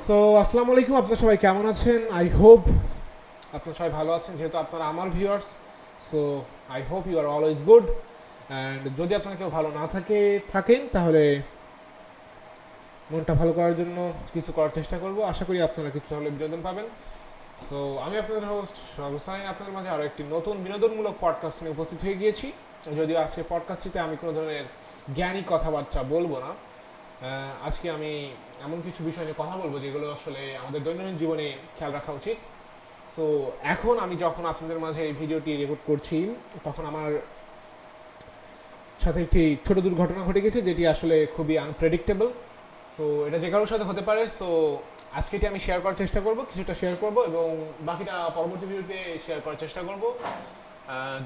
So আসসালামু আলাইকুম, আপনারা সবাই কেমন আছেন? আই হোপ আপনারা সবাই ভালো আছেন, যেহেতু আপনারা আমার viewers. So I hope you are always good. And যদি আপনারা কেউ ভালো না থাকেন তাহলে মনটা ভালো করার জন্য কিছু করার চেষ্টা করব। আশা করি আপনারা কিছু হলে বিনোদন পাবেন। সো আমি আপনাদের হোস্ট সোহাগ হোসাইন আপনাদের মাঝে আরও একটি নতুন বিনোদনমূলক পডকাস্ট নিয়ে উপস্থিত হয়ে গিয়েছি। যদিও আজকে পডকাস্টটিতে আমি কোনো ধরনের জ্ঞানী কথাবার্তা বলবো না। আজকে আমি এমন কিছু বিষয় নিয়ে কথা বলবো যেগুলো আসলে আমাদের দৈনন্দিন জীবনে খেয়াল রাখা উচিত। সো এখন আমি যখন আপনাদের মাঝে এই ভিডিওটি রেকর্ড করছি, তখন আমার সাথে একটি ছোট দুর্ঘটনা ঘটে গেছে, যেটি আসলে খুবই আনপ্রেডিক্টেবল। সো এটা যে কারোর সাথে হতে পারে। সো আজকে এটি আমি শেয়ার করার চেষ্টা করব, কিছুটা শেয়ার করব এবং বাকিটা পরবর্তী ভিডিওতে শেয়ার করার চেষ্টা করব।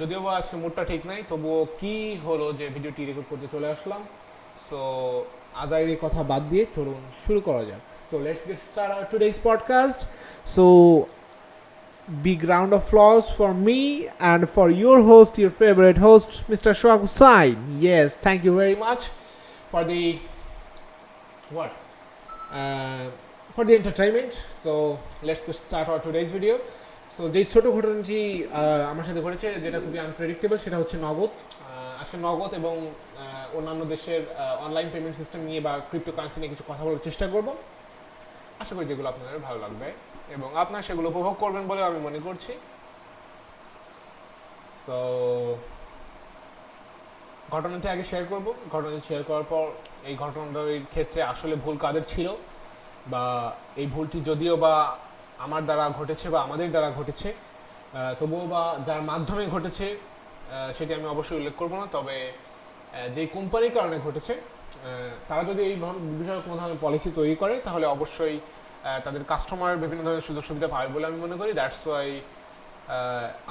যদিও বা আজকে মুডটা ঠিক নাই, তবুও কি হলো যে ভিডিওটি রেকর্ড করতে চলে আসলাম। সো আজাইরি কথা বাদ দিয়ে চলুন শুরু করা যাক। So let's get start our today's podcast. So big round of applause for me and for your host, your favorite host, Mr. Shoaib Hussain. Yes, thank you very much for the what? Uh, for the entertainment. So let's get start our today's video. So যেই ছোটো ঘটনাটি আমার সাথে ঘটেছে, যেটা খুবই unpredictable, সেটা হচ্ছে নগদ। আজকে নগদ এবং অন্যান্য দেশের অনলাইন পেমেন্ট সিস্টেম নিয়ে বা ক্রিপ্টোকারেন্সি নিয়ে কিছু কথা বলার চেষ্টা করব। আশা করি যেগুলো আপনাদের ভালো লাগবে এবং আপনারা সেগুলো উপভোগ করবেন বলে আমি মনে করছি। সো ঘটনাটি আগে শেয়ার করব। ঘটনাটি শেয়ার করার পর এই ঘটনাটার ক্ষেত্রে আসলে ভুল কাদের ছিল, বা এই ভুলটি যদিও বা আমার দ্বারা ঘটেছে বা আমাদের দ্বারা ঘটেছে, তবুও বা যার মাধ্যমে ঘটেছে সেটি আমি অবশ্যই উল্লেখ করব না। তবে যে কোম্পানির কারণে ঘটেছে, তারা যদি এই বিষয়ে কোনো ধরনের পলিসি তৈরি করে, তাহলে অবশ্যই তাদের কাস্টমার বিভিন্ন ধরনের সুযোগ সুবিধা পাবে বলে আমি মনে করি। দ্যাটস ওয়াই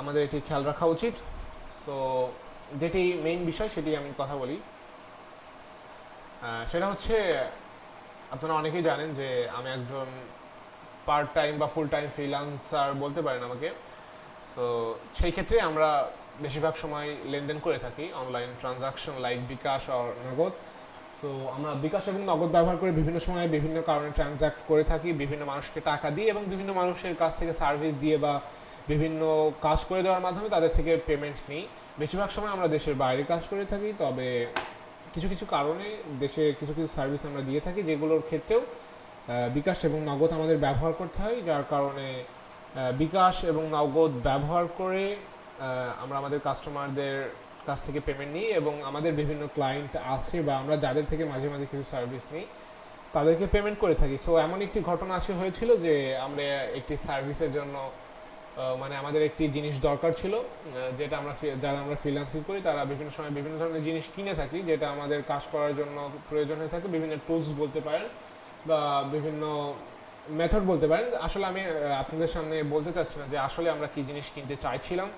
আমাদের এটি খেয়াল রাখা উচিত। সো যেটি মেইন বিষয় সেটি আমি কথা বলি। সেটা হচ্ছে, আপনারা অনেকেই জানেন যে আমি একজন পার্ট টাইম বা ফুল টাইম ফ্রিল্যান্সার বলতে পারেন আমাকে। সো সেই ক্ষেত্রে আমরা বেশিরভাগ সময় লেনদেন করে থাকি অনলাইন ট্রানজাকশন লাইক বিকাশ আর নগদ। সো আমরা বিকাশ এবং নগদ ব্যবহার করে বিভিন্ন সময় বিভিন্ন কারণে ট্রানজ্যাক্ট করে থাকি, বিভিন্ন মানুষকে টাকা দিয়ে এবং বিভিন্ন মানুষের কাছ থেকে সার্ভিস দিয়ে বা বিভিন্ন কাজ করে দেওয়ার মাধ্যমে তাদের থেকে পেমেন্ট নিই। বেশিরভাগ সময় আমরা দেশের বাইরে কাজ করে থাকি, তবে কিছু কিছু কারণে দেশে কিছু কিছু সার্ভিস আমরা দিয়ে থাকি, যেগুলোর ক্ষেত্রেও বিকাশ এবং নগদ আমাদের ব্যবহার করতে হয়। যার কারণে বিকাশ এবং নগদ ব্যবহার করে আমরা আমাদের কাস্টমারদের কাছ থেকে পেমেন্ট নিই এবং আমাদের বিভিন্ন ক্লায়েন্ট আসে বা আমরা যাদের থেকে মাঝে মাঝে কিছু সার্ভিস নিই তাদেরকে পেমেন্ট করে থাকি। সো এমন একটি ঘটনা আজকে হয়েছিল যে আমরা একটি সার্ভিসের জন্য মানে আমাদের একটি জিনিস দরকার ছিল, যেটা যারা আমরা ফ্রিল্যান্সিং করি তারা বিভিন্ন সময় বিভিন্ন ধরনের জিনিস কিনে থাকি, যেটা আমাদের কাজ করার জন্য প্রয়োজন হয়ে থাকে। বিভিন্ন টুলস বলতে পারেন বা বিভিন্ন মেথড বলতে পারেন। আসলে আমি আপনাদের সামনে বলতে চাচ্ছি না যে আসলে আমরা কী জিনিস কিনতে চাইছিলাম।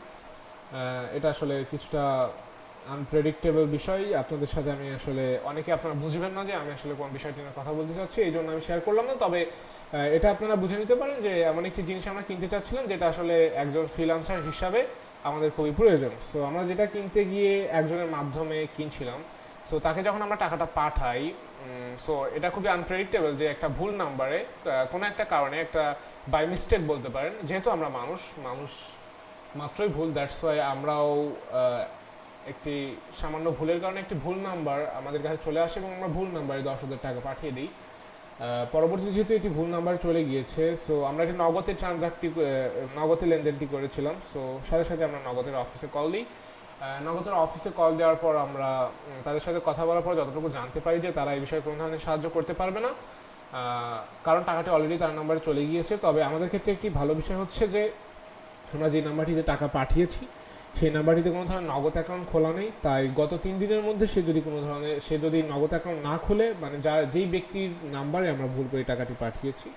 এটা আসলে কিছুটা আনপ্রেডিক্টেবল বিষয়। আপনাদের সাথে আমি আসলে অনেকে আপনারা বুঝবেন না যে আমি আসলে কোন বিষয়টি নিয়ে কথা বলতে চাচ্ছি, এই জন্য আমি শেয়ার করলাম না। তবে এটা আপনারা বুঝে নিতে পারেন যে এমন একটি জিনিস আমরা কিনতে চাচ্ছিলাম যেটা আসলে একজন ফ্রিল্যান্সার হিসাবে আমাদের খুবই প্রয়োজন। সো আমরা যেটা কিনতে গিয়ে একজনের মাধ্যমে কিনছিলাম, সো তাকে যখন আমরা টাকাটা পাঠাই, সো এটা খুবই আনপ্রেডিক্টেবল যে একটা ভুল নাম্বারে কোনো একটা কারণে, একটা বাই মিস্টেক বলতে পারেন, যেহেতু আমরা মানুষ মাত্রই ভুল, দ্যাটস ওয়াই আমরাও একটি সামান্য ভুলের কারণে একটি ভুল নাম্বার আমাদের কাছে চলে আসে এবং আমরা ভুল নাম্বারে 10,000 টাকা পাঠিয়ে দিই। পরবর্তীতে যেহেতু এটি ভুল নাম্বার চলে গিয়েছে, সো আমরা একটি নগদে লেনদেনটি করেছিলাম। সো সাথে সাথে আমরা নগদের অফিসে কল দিই। নগদের অফিসে কল দেওয়ার পর আমরা তাদের সাথে কথা বলার পর যতটুকু জানতে পারি যে তারা এই বিষয়ে কোনো ধরনের সাহায্য করতে পারবে না, কারণ টাকাটি অলরেডি তার নাম্বারে চলে গিয়েছে। তবে আমাদের ক্ষেত্রে একটি ভালো বিষয় হচ্ছে যে আমরা যে নাম্বারটিতে টাকা পাঠিয়েছি সেই নাম্বারটিতে কোনো ধরনের নগদ অ্যাকাউন্ট খোলা নেই। তাই গত 3 দিনের মধ্যে সে যদি নগদ অ্যাকাউন্ট না খুলে, মানে যেই ব্যক্তির নাম্বারে আমরা ভুল করে টাকাটি পাঠিয়েছি,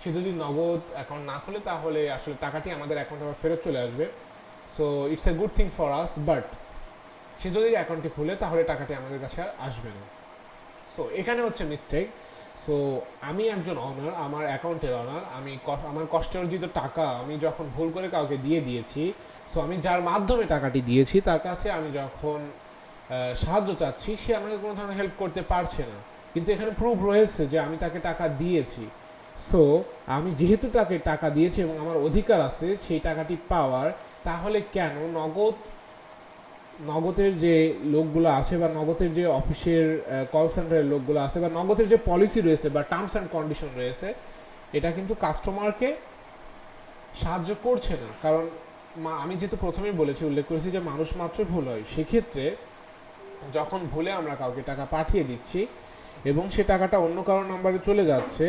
সে যদি নগদ অ্যাকাউন্ট না খুলে, তাহলে আসলে টাকাটি আমাদের অ্যাকাউন্টে আবার ফেরত চলে আসবে। So it's a good thing for us, but সে যদি অ্যাকাউন্টটি খুলে তাহলে টাকাটি আমাদের কাছে আর আসবে না। সো এখানে হচ্ছে মিস্টেক। সো আমি একজন অনার, আমার অ্যাকাউন্টের অনার, আমার কষ্টে অর্জিত টাকা আমি যখন ভুল করে কাউকে দিয়ে দিয়েছি, সো আমি যার মাধ্যমে টাকাটি দিয়েছি তার কাছে আমি যখন সাহায্য চাচ্ছি, সে আমাকে কোনো ধরনের হেল্প করতে পারছে না। কিন্তু এখানে প্রুফ রয়েছে যে আমি তাকে টাকা দিয়েছি। সো আমি যেহেতু তাকে টাকা দিয়েছি এবং আমার অধিকার আছে সেই টাকাটি পাওয়ার, তাহলে কেন নগদের যে লোকগুলো আছে বা নগদের যে অফিসের কল সেন্টারের লোকগুলো আছে বা নগদের যে পলিসি রয়েছে বা টার্মস অ্যান্ড কন্ডিশন রয়েছে, এটা কিন্তু কাস্টমারকে সাহায্য করছে না। কারণ আমি যেহেতু প্রথমেই উল্লেখ করেছি যে মানুষ মাত্রই ভুল হয়। সেক্ষেত্রে যখন ভুলে আমরা কাউকে টাকা পাঠিয়ে দিচ্ছি এবং সে টাকাটা অন্য কারোর নাম্বারে চলে যাচ্ছে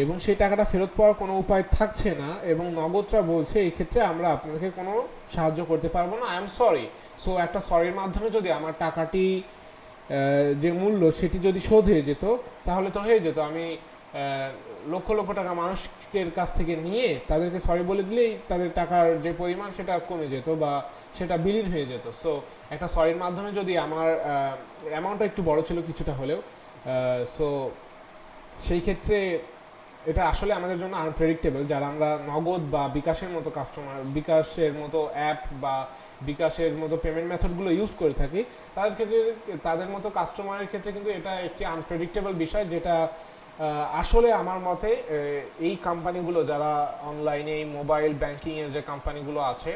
এবং সেই টাকাটা ফেরত পাওয়ার কোনো উপায় থাকছে না এবং নগদরা বলছে এই ক্ষেত্রে আমরা আপনাদেরকে কোনো সাহায্য করতে পারবো না, আই এম সরি। সো একটা সরির মাধ্যমে যদি আমার টাকাটি যে মূল্য সেটি যদি শোধ হয়ে যেত, তাহলে তো হয়ে যেত। আমি লক্ষ লক্ষ টাকা মানুষের কাছ থেকে নিয়ে তাদেরকে সরি বলে দিলেই তাদের টাকার যে পরিমাণ সেটা কমে যেত বা সেটা বিলীন হয়ে যেত। সো একটা সরির মাধ্যমে যদি আমার অ্যামাউন্টটা একটু বড় ছিল কিছুটা হলেও, সো সেই ক্ষেত্রে এটা আসলে আমাদের জন্য আনপ্রেডিক্টেবল। যারা আমরা নগদ বা বিকাশের মতো বিকাশের মতো অ্যাপ বা বিকাশের মতো পেমেন্ট মেথডগুলো ইউজ করে থাকি, তাদের মতো কাস্টমারের ক্ষেত্রে কিন্তু এটা একটি আনপ্রেডিক্টেবল বিষয়, যেটা আসলে আমার মতে এই কোম্পানিগুলো যারা অনলাইনে এই মোবাইল ব্যাংকিংয়ের যে কোম্পানিগুলো আছে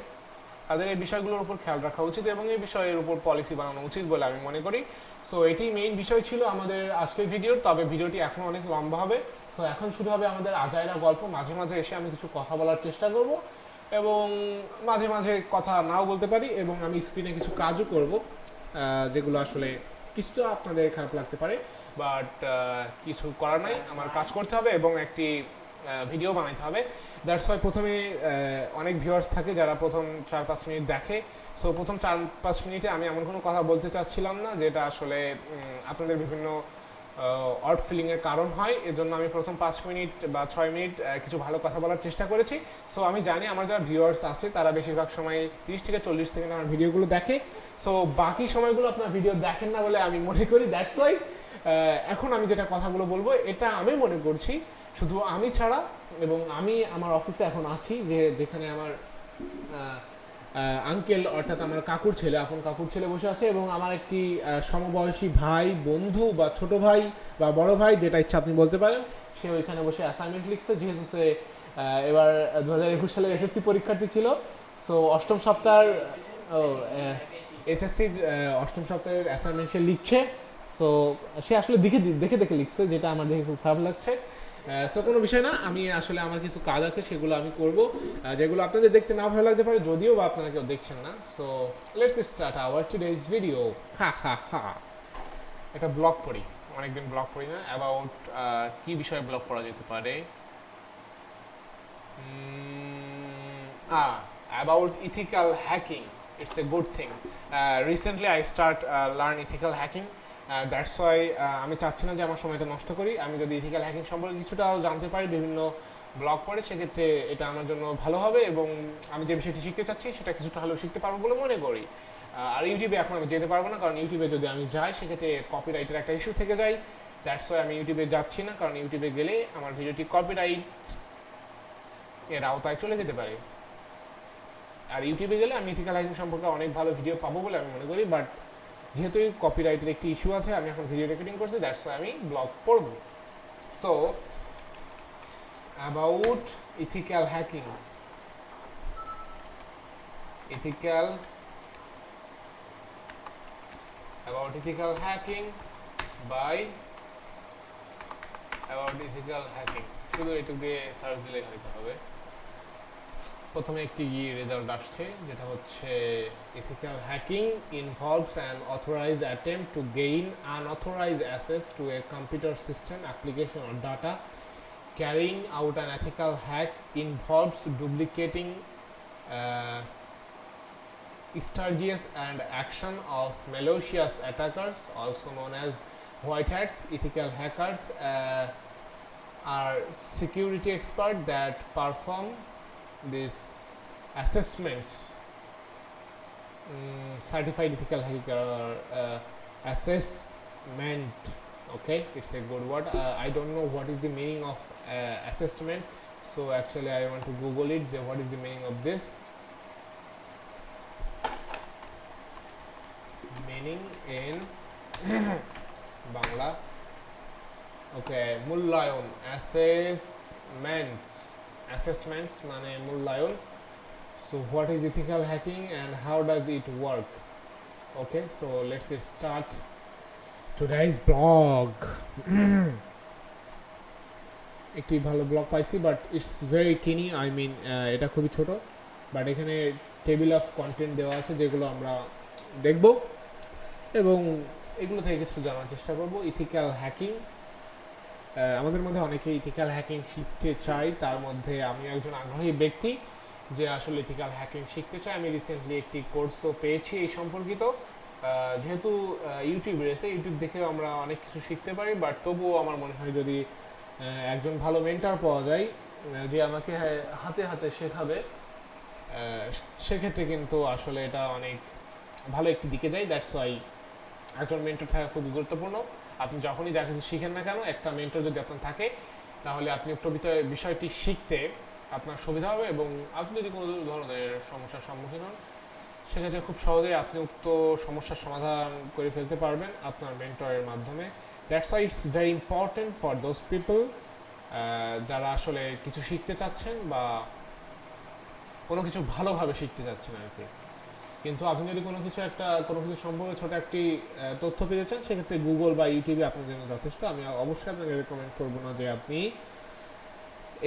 তাদের এই বিষয়গুলোর উপর খেয়াল রাখা উচিত এবং এই বিষয়ের উপর পলিসি বানানো উচিত বলে আমি মনে করি। সো এটি মেইন বিষয় ছিল আমাদের আজকের ভিডিওর, তবে ভিডিওটি এখন অনেক লম্বা হবে। সো এখন শুরু হবে আমাদের আজাইরা গল্প। মাঝে মাঝে এসে আমি কিছু কথা বলার চেষ্টা করব এবং মাঝে মাঝে কথা নাও বলতে পারি এবং আমি স্ক্রিনে কিছু কাজও করব যেগুলো আসলে কিছুটা আপনাদের খারাপ লাগতে পারে, বাট কিছু করার নাই, আমার কাজ করতে হবে এবং একটি ভিডিও বানাইতে হবে। দ্যাটস ওয়াই প্রথমে অনেক ভিউয়ার্স থাকে যারা প্রথম 4-5 মিনিট দেখে। সো প্রথম 4-5 মিনিটে আমি এমন কোনো কথা বলতে চাচ্ছিলাম না যেটা আসলে আপনাদের বিভিন্ন অড ফিলিংয়ের কারণ হয়। এজন্য আমি প্রথম 5 মিনিট বা 6 মিনিট কিছু ভালো কথা বলার চেষ্টা করেছি। সো আমি জানি আমার যারা ভিউয়ার্স আছে তারা বেশিরভাগ সময় 30 থেকে 40 সেকেন্ড আমার ভিডিওগুলো দেখে। সো বাকি সময়গুলো আপনার ভিডিও দেখেন না বলে আমি মনে করি। দ্যাটস ওয়াই এখন আমি যেটা কথাগুলো বলবো এটা আমি মনে করছি শুধু আমি ছাড়া, এবং আমি আমার অফিসে এখন আছি যেখানে আমার আঙ্কেল অর্থাৎ আমার কাকুর ছেলে, এখন কাকুর ছেলে বসে আছে এবং আমার একটি সমবয়সী ভাই, বন্ধু বা ছোট ভাই বা বড় ভাই, যেটা ইচ্ছা আপনি বলতে পারেন, সে ওইখানে বসে অ্যাসাইনমেন্ট লিখছে। যেহেতু সে এবার 2021 সালের এসএসসি পরীক্ষার্থী ছিল, সো অষ্টম সপ্তাহের এসএসসির অষ্টম সপ্তাহের অ্যাসাইনমেন্ট সে লিখছে। সো সে আসলে দেখে দেখে লিখছে, যেটা আমার দেখে খুব খারাপ লাগছে। সো কোনো বিষয় না, আমি আসলে আমার কিছু কাজ আছে সেগুলো আমি করব, যেগুলো আপনাদের দেখতে না ভালো লাগতে পারে, যদিও বা আপনারা কেউ দেখছেন না। So let's start our today's video. হা হা হা, একটা ব্লগ পড়ি, অনেকদিন ব্লগ পড়ি না। অ্যাবাউট কি বিষয়ে ব্লগ পড়া যেতে পারে? About ethical hacking. It's a good thing. Recently I start learn ethical hacking. That's why আমি চাচ্ছি না যে আমার সময়টা নষ্ট করি। আমি যদি ইথিক্যাল হ্যাকিং সম্পর্কে কিছুটাও জানতে পারি বিভিন্ন ব্লগ পড়ে, সেক্ষেত্রে এটা আমার জন্য ভালো হবে এবং আমি যে বিষয়টি শিখতে চাচ্ছি সেটা কিছুটা হলেও শিখতে পারবো বলে মনে করি। আর ইউটিউবে এখন আমি যেতে পারবো না, কারণ ইউটিউবে যদি আমি যাই সেক্ষেত্রে কপিরাইটের একটা ইস্যু থেকে যায়। দ্যাটস ওয়াই আমি ইউটিউবে যাচ্ছি না, কারণ ইউটিউবে গেলে আমার ভিডিওটি কপিরাইট এর আওতায় চলে যেতে পারে। আর ইউটিউবে গেলে আমি ইথিক্যাল হ্যাকিং সম্পর্কে অনেক ভালো ভিডিও পাবো বলে আমি মনে করি, বাট যেহেতু কপিরাইটের একটি ইস্যু আছে, আমি এখন ভিডিও রেকর্ডিং করছি, দ্যাটস ওয়াই আমি ব্লগ পড়ব। So about ethical hacking, about ethical hacking by about ethical hacking, শুধু এটুকু দিয়ে সার্চ দিলেই হয়তো হবে। প্রথমে একটি রেজাল্ট আসছে যেটা হচ্ছে ethical hacking involves an authorized attempt to gain unauthorized access to a computer system, application or data. Carrying out an ethical hack involves duplicating strategies and action of malicious attackers, also known as white hats. Ethical hackers are security experts that perform these assessments. Certified ethical hacker assessment. Okay, it's a good word. I don't know what is the meaning of assessment, so actually I want to Google it. Say what is the meaning of this? Meaning in Bangla. Okay, মূল্যায়ন, assessed assessments মানে মূল্যায়ন। So what is ethical hacking and how does it work? Okay, so let's it start today's blog. একটি ভালো blog পাইছি, but it's very tiny, I mean এটা খুবই ছোট, but এখানে টেবিল অফ কন্টেন্ট দেওয়া আছে যেগুলো আমরা দেখব এবং এগুলো থেকে কিছু জানার চেষ্টা করব। ইথিক্যাল হ্যাকিং, আমাদের মধ্যে অনেকেই ইথিক্যাল হ্যাকিং শিখতে চাই, তার মধ্যে আমি একজন আগ্রহী ব্যক্তি যে আসলে ইথিক্যাল হ্যাকিং শিখতে চাই। আমি রিসেন্টলি একটি কোর্সও পেয়েছি এই সম্পর্কিত। যেহেতু ইউটিউব রয়েছে, ইউটিউব দেখেও আমরা অনেক কিছু শিখতে পারি, বাট তবুও আমার মনে হয় যদি একজন ভালো মেন্টর পাওয়া যায় যে আমাকে হাতে হাতে শেখাবে, সেক্ষেত্রে কিন্তু আসলে এটা অনেক ভালো একটি দিকে যায়। দ্যাটস ওয়াই একজন মেন্টর থাকা খুবই গুরুত্বপূর্ণ। আপনি যখনই যা কিছু শিখেন না কেন, একটা মেন্টর যদি আপনার থাকে তাহলে আপনি উক্ত বিষয়টি শিখতে আপনার সুবিধা হবে, এবং আপনি যদি কোনো ধরনের সমস্যার সম্মুখীন হন সেক্ষেত্রে খুব সহজেই আপনি উক্ত সমস্যার সমাধান করে ফেলতে পারবেন আপনার মেন্টরের মাধ্যমে। That's why it's very important for those people যারা আসলে কিছু শিখতে চাচ্ছেন বা কোনো কিছু ভালোভাবে শিখতে চাচ্ছেন আর কি। কিন্তু আপনি যদি কোনো কিছু সম্পর্কে ছোটো একটি তথ্য পেতে চান, সেক্ষেত্রে গুগল বা ইউটিউবে আপনার জন্য যথেষ্ট। আমি অবশ্যই আপনাকে রেকমেন্ড করবো না যে আপনি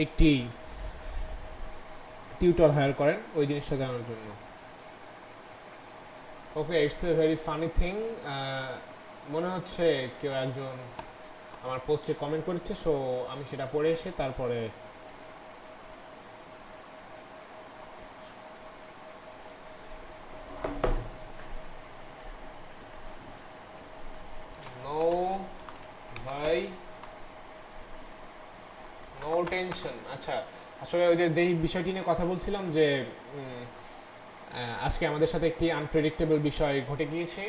একটি টিউটর হায়ার করেন ওই জিনিসটা জানার জন্য। Okay, it's a very funny thing. মনে হচ্ছে কেউ একজন আমার পোস্টে কমেন্ট করেছে, সো আমি সেটা পড়ে এসে তারপরে নো টেনশন। আচ্ছা, আসলে ওই যে যেই বিষয়টি নিয়ে কথা বলছিলাম যে আজকে আমাদের সাথে একটি আনপ্রেডিক্টেবল বিষয় ঘটে গিয়েছে,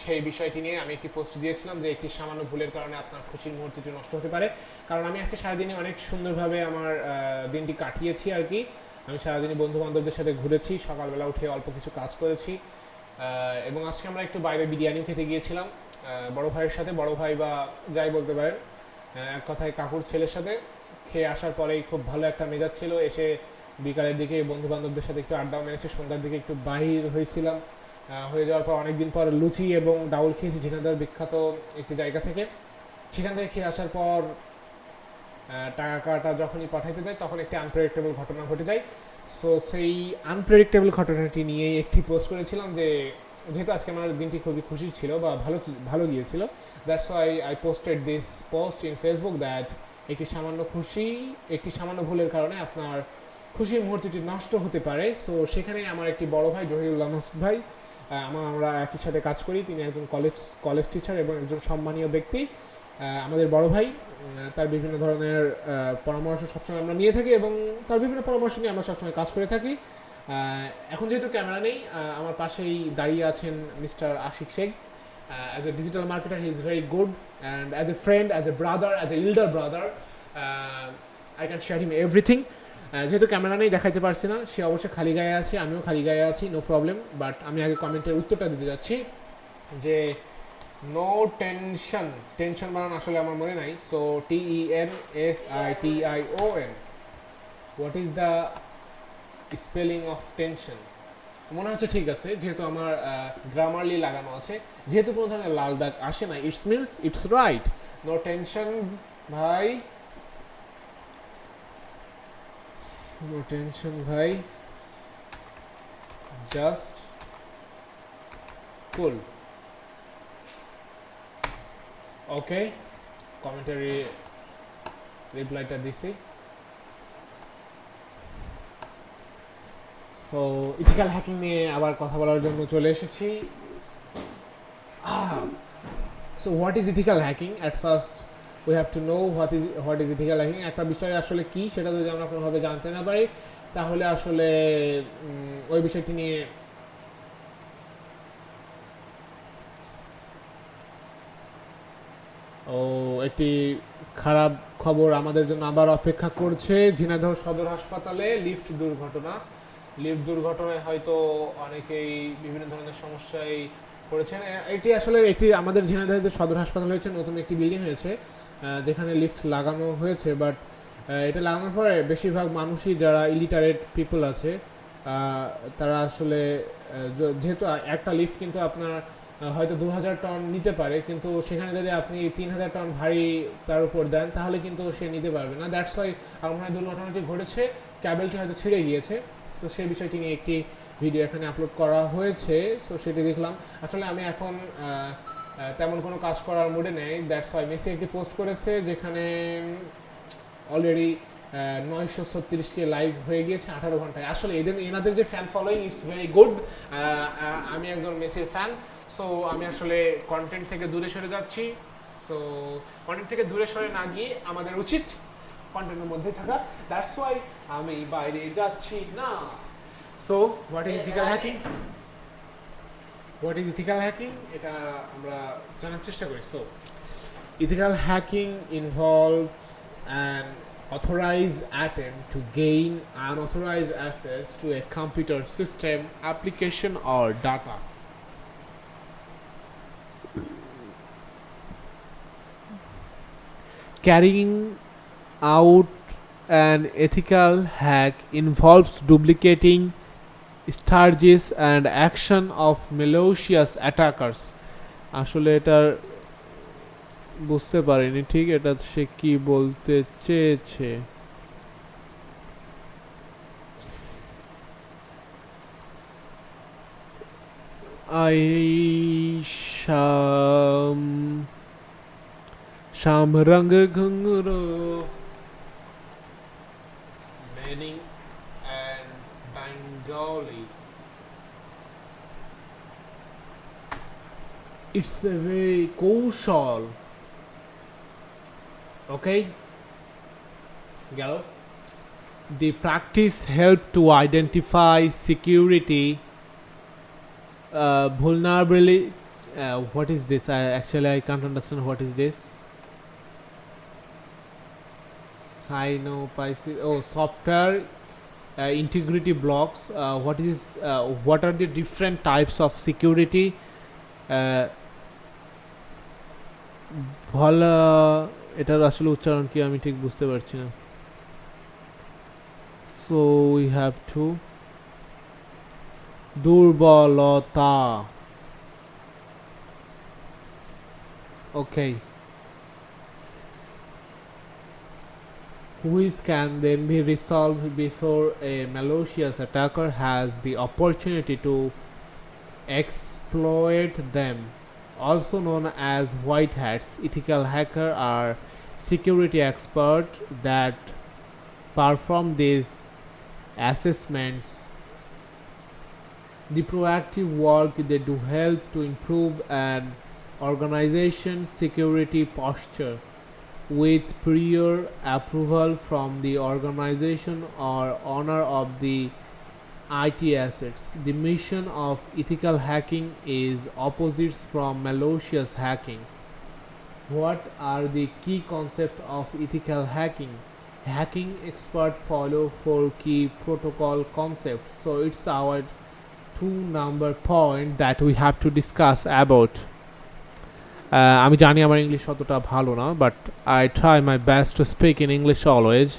সেই বিষয়টি নিয়ে আমি একটি পোস্ট দিয়েছিলাম যে একটি সামান্য ভুলের কারণে আপনার খুশির মুহূর্তটি নষ্ট হতে পারে। কারণ আমি আজকে সারাদিনে অনেক সুন্দরভাবে আমার দিনটি কাটিয়েছি আর কি। আমি সারাদিনে বন্ধু বান্ধবদের সাথে ঘুরেছি, সকালবেলা উঠে অল্প কিছু কাজ করেছি, এবং আজকে আমরা একটু বাইরে বিরিয়ানিও খেতে গিয়েছিলাম বড় ভাইয়ের সাথে, বড় ভাই বা যাই বলতে পারেন, এক কথায় কাকুর ছেলের সাথে। খেয়ে আসার পরেই খুব ভালো একটা মেজাজ ছিল। এসে বিকালের দিকে বন্ধু বান্ধবদের সাথে একটু আড্ডাও মেরেছি, সন্ধ্যার দিকে একটু বাহির হয়েছিলাম। হয়ে যাওয়ার পর অনেকদিন পর লুচি এবং ডাউল খেয়েছি ঝিনাইদহের বিখ্যাত একটি জায়গা থেকে। সেখান থেকে খেয়ে আসার পর টাকাটা যখনই পাঠাইতে যায় তখন একটি আনপ্রেডিক্টেবল ঘটনা ঘটে যায়। সো সেই আনপ্রেডিক্টেবল ঘটনাটি নিয়েই একটি পোস্ট করেছিলাম যে যেহেতু আজকে আমার দিনটি খুবই খুশির ছিল বা ভালো গিয়েছিল, that's why I posted this post in Facebook that একটি সামান্য ভুলের কারণে আপনার খুশির মুহূর্তটি নষ্ট হতে পারে। সো সেখানে আমার একটি বড় ভাই জহিরুল্লাহ ভাই, আমরা একই সাথে কাজ করি, তিনি একজন কলেজ টিচার এবং একজন সম্মানীয় ব্যক্তি। আমাদের বড় ভাই, তার বিভিন্ন ধরনের পরামর্শ সবসময় আমরা নিয়ে থাকি এবং তার বিভিন্ন পরামর্শ নিয়ে আমরা সবসময় কাজ করে থাকি। এখন যেহেতু ক্যামেরা নেই, আমার পাশেই দাঁড়িয়ে আছেন mister Ashik Sheikh. As a digital marketer, he is very good, and as a friend, as a brother, as a elder brother, I can share him everything. যেহেতু ক্যামেরা নেই দেখাইতে পারছি না, সে অবশ্যই খালি গায়ে আছে, আমিও খালি গায়ে আছি, নো প্রবলেম। বাট আমি আগে কমেন্টের উত্তরটা দিতে যাচ্ছি যে নো টেনশন বানান আসলে আমার মনে নাই। So TENSITION, what is the spelling of tension? মনে হচ্ছে ঠিক আছে, যেহেতু আমার গ্রামারলি লাগানো আছে, যেহেতু কোনো ধরনের লাল দাগ আসে না, it's means it's right. No tension ভাই, নো টেনশন ভাই, জাস্ট কুল। ওকে, কমেন্টারি রিপ্লাইটা দিছি। সো ইথিক্যাল হ্যাকিং নিয়ে আবার কথা বলার জন্য চলে এসেছি। So what is ethical hacking? At first we have to know what is ethical hacking. একটা বিষয় আসলে কী সেটা যদি আমরা কোনোভাবে জানতে না পারি তাহলে আসলে ওই বিষয়টি নিয়ে একটি খারাপ খবর আমাদের জন্য আবার অপেক্ষা করছে। ঝিনাইদহ সদর হাসপাতালে লিফট দুর্ঘটনায় হয়তো অনেকেই বিভিন্ন ধরনের সমস্যায় পড়েছেন। এটি আসলে আমাদের ঝিনাইদহ সদর হাসপাতাল হয়েছে, নতুন একটি বিল্ডিং হয়েছে যেখানে লিফট লাগানো হয়েছে, বাট এটা লাগানোর পরে বেশিরভাগ মানুষই যারা ইলিটারেট পিপল আছে তারা আসলে যেহেতু একটা লিফট কিন্তু আপনার হয়তো 2000 টন নিতে পারে, কিন্তু সেখানে যদি আপনি 3000 টন ভারী তার উপর দেন তাহলে কিন্তু সে নিতে পারবে না। দ্যাটস ওয়াই আমার মনে হয় দুর্ঘটনাটি ঘটেছে, ক্যাবেলটি হয়তো ছিঁড়ে গিয়েছে। তো সেই বিষয়টি নিয়ে একটি ভিডিও এখানে আপলোড করা হয়েছে, সো সেটি দেখলাম। আসলে আমি এখন তেমন কোনো কাজ করার মুডে নেই, দ্যাটস ওয়াই মেসি একটি পোস্ট করেছে যেখানে অলরেডি 936কে লাইভ হয়ে গিয়েছে 18 ঘন্টায়। আসলে এনাদের যে fan following it's very good. আমি একজন মেসির ফ্যান, সো আমি আসলে কন্টেন্ট থেকে দূরে সরে যাচ্ছি। সো কন্টেন্ট থেকে দূরে সরে না গিয়ে আমাদের উচিত কন্টেন্টের মধ্যেই থাকা, দ্যাটস ওয়াই আমি বাইরে যাচ্ছি না। So what is ethical hacking, what is ethical hacking, এটা আমরা জানার চেষ্টা করি। So ethical hacking involves an authorized attempt to gain unauthorized access to a computer system, application, or data. Carrying out an ethical hack involves duplicating strategies and action of malicious attackers. আসলে এটার বুঝতে পারিনি ঠিক এটা সে কি বলতে চেয়েছে। শাম রঙ ঘুঙ্গুরো meaning and Bengali. It's a very কৌশল। Okay, go. The practice helped to identify security vulnerability. What is this? I can't understand what is this. Software integrity blocks. What are the different types of security? ভালো, এটার আসলে উচ্চারণ কি আমি ঠিক বুঝতে পারছি না। সো উই হ্যাভ টু দুর্বলতা। ওকে, which can then be resolved before a malicious attacker has the opportunity to exploit them. Also known as white hats, ethical hackers are security experts that perform these assessments. The proactive work they do help to improve an organization's security posture with prior approval from the organization or owner of the IT assets. The mission of ethical hacking is opposites from malicious hacking. What are the key concepts of ethical hacking? Hacking experts follow 4 key protocol concepts. So it's our 2-number point that we have to discuss about. আমি জানি আমার English অতটা ভালো না, but I try my best to speak in English always.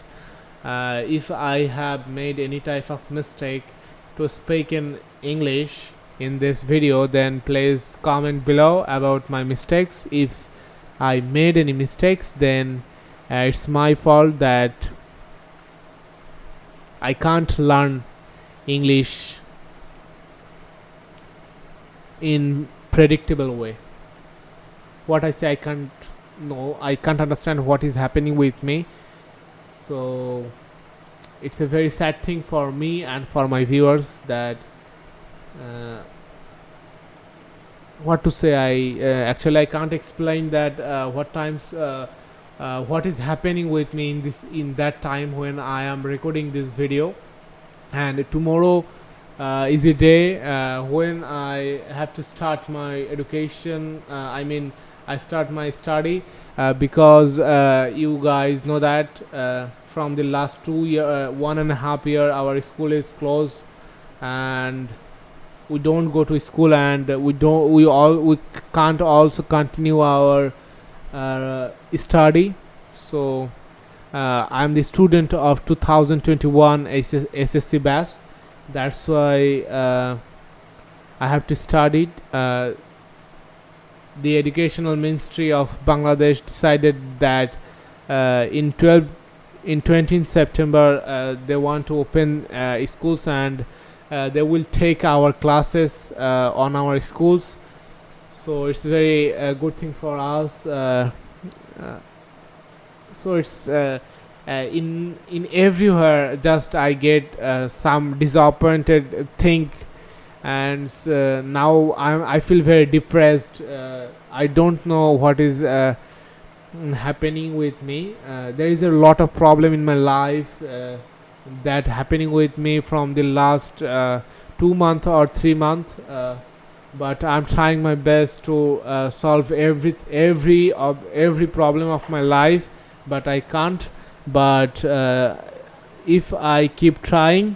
If I have made any type of mistake to speak in English in this video, then please comment below about my mistakes. If I made any mistakes, then it's my fault that I can't learn English in predictable way. What I say, I can't understand what is happening with me. So it's a very sad thing for me and for my viewers that what to say. I can't explain that what is happening with me in that time when I am recording this video. And tomorrow is a day when I have to start my education. I start my study because you guys know that from the last 1.5 year our school is closed and we don't go to school, and we can't also continue our study. So I'm the student of 2021 SSC batch. That's why I have to study. The Educational Ministry of Bangladesh decided that in 20th September they want to open schools, and they will take our classes on our schools. So it's a very good thing for us. Uh, so it's in everywhere. Just I get some disappointed thing, and now I feel very depressed. I don't know what is happening with me. There is a lot of problem in my life that happening with me from the last 2 month or 3 month. But I'm trying my best to solve every problem of my life, but I can't. But if I keep trying,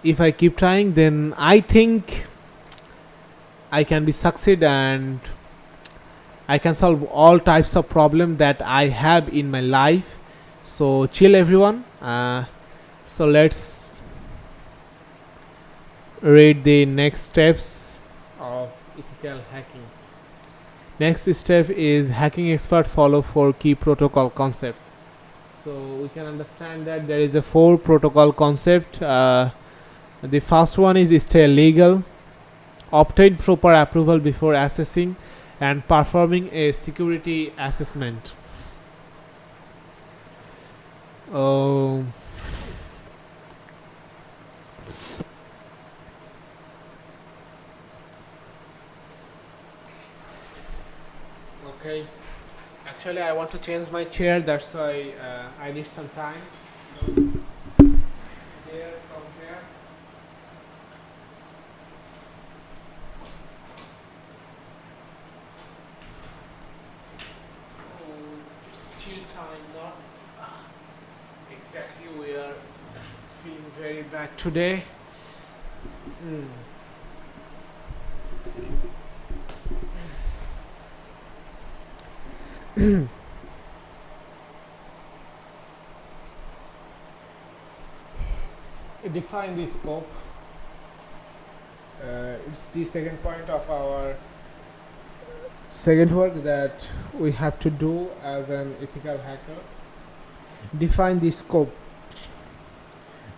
then I think I can be succeed, and I can solve all types of problem that I have in my life. So chill everyone. So let's read the next steps of ethical hacking. Next step is hacking expert follow 4 key protocol concept. So we can understand that there is a 4 protocol concept. The first one is stay legal, obtain proper approval before accessing and performing a security assessment. Okay. Actually, I want to change my chair. That's why I need some time. So, here from here. It's chill time, not exactly. We are feeling very bad today. Define the scope. It's the second point of our second work that we have to do as an ethical hacker. Define the scope.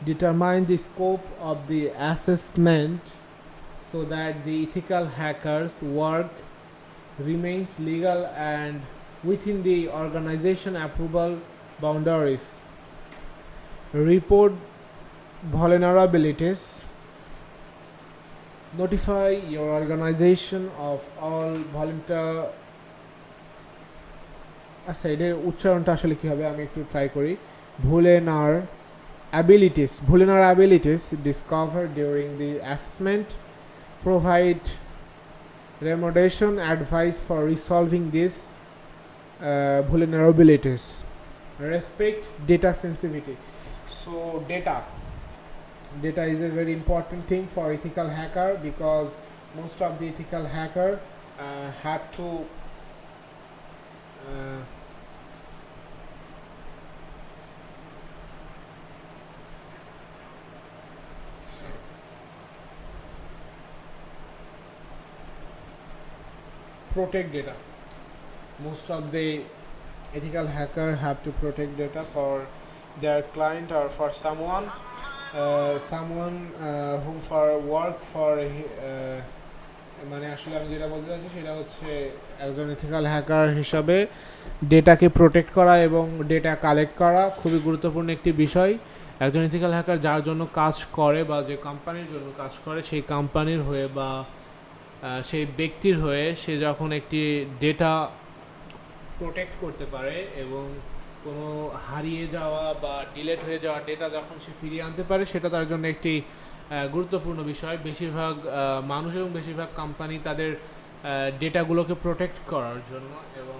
Determine the scope of the assessment so that the ethical hacker's work remains legal and within the organization approval boundaries. Report vulnerabilities. Notify your organization of all volunteer. আচ্ছা এটার উচ্চারণটা আসলে কী হবে আমি একটু try করি. Vulnerabilities discovered during the assessment. Provide remediation advice for resolving these vulnerabilities. Respect data sensitivity. So data is a very important thing for ethical hacker, because most of the ethical hacker have to protect data. Most of the ethical hacker have to protect data for their client or for someone whom for work for মানে আসলে আমি যেটা বলতে চাচ্ছি সেটা হচ্ছে একজন ethical hacker হিসাবে ডেটাকে প্রোটেক্ট করা এবং ডেটা কালেক্ট করা খুবই গুরুত্বপূর্ণ একটি বিষয়. একজন এথিক্যাল হ্যাকার যার জন্য কাজ করে বা যে কোম্পানির জন্য কাজ করে সেই কোম্পানির হয়ে বা সেই ব্যক্তির হয়ে সে যখন একটি ডেটা প্রোটেক্ট করতে পারে এবং কোনো হারিয়ে যাওয়া বা ডিলেট হয়ে যাওয়া ডেটা যখন সে ফিরিয়ে আনতে পারে, সেটা তার জন্য একটি গুরুত্বপূর্ণ বিষয়. বেশিরভাগ মানুষ এবং বেশিরভাগ কোম্পানি তাদের ডেটাগুলোকে প্রোটেক্ট করার জন্য এবং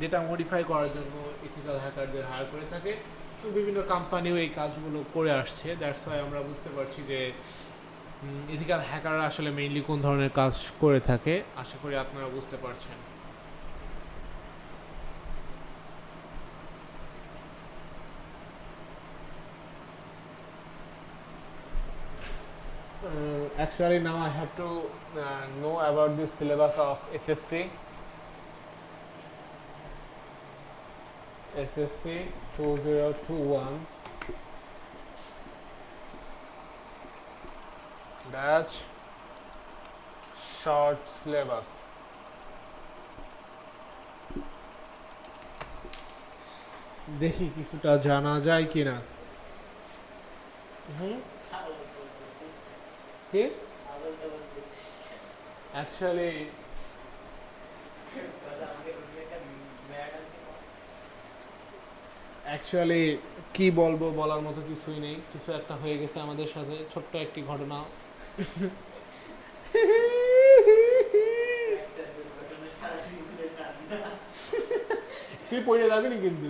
ডেটা মডিফাই করার জন্য এথিক্যাল হ্যাকারদের হায়ার করে থাকে. তো বিভিন্ন কোম্পানিও এই কাজগুলো করে আসছে. দ্যাটস ওয়াই আমরা বুঝতে পারছি যে এথিক্যাল হ্যাকাররা আসলে মেইনলি কোন ধরনের কাজ করে থাকে. আশা করি আপনারা বুঝতে পারছেন. Actually, now I have to know about the syllabus of SSC 2021 batch short syllabus. দেখি কিছুটা জানা যায় কিনা। কি Actually, অ্যাকচুয়ালি কি বলবো, বলার মতো কিছুই নেই। কিছু একটা হয়ে গেছে আমাদের সাথে, ছোট্ট একটি ঘটনা। তুই পড়ে যাবি না কিন্তু।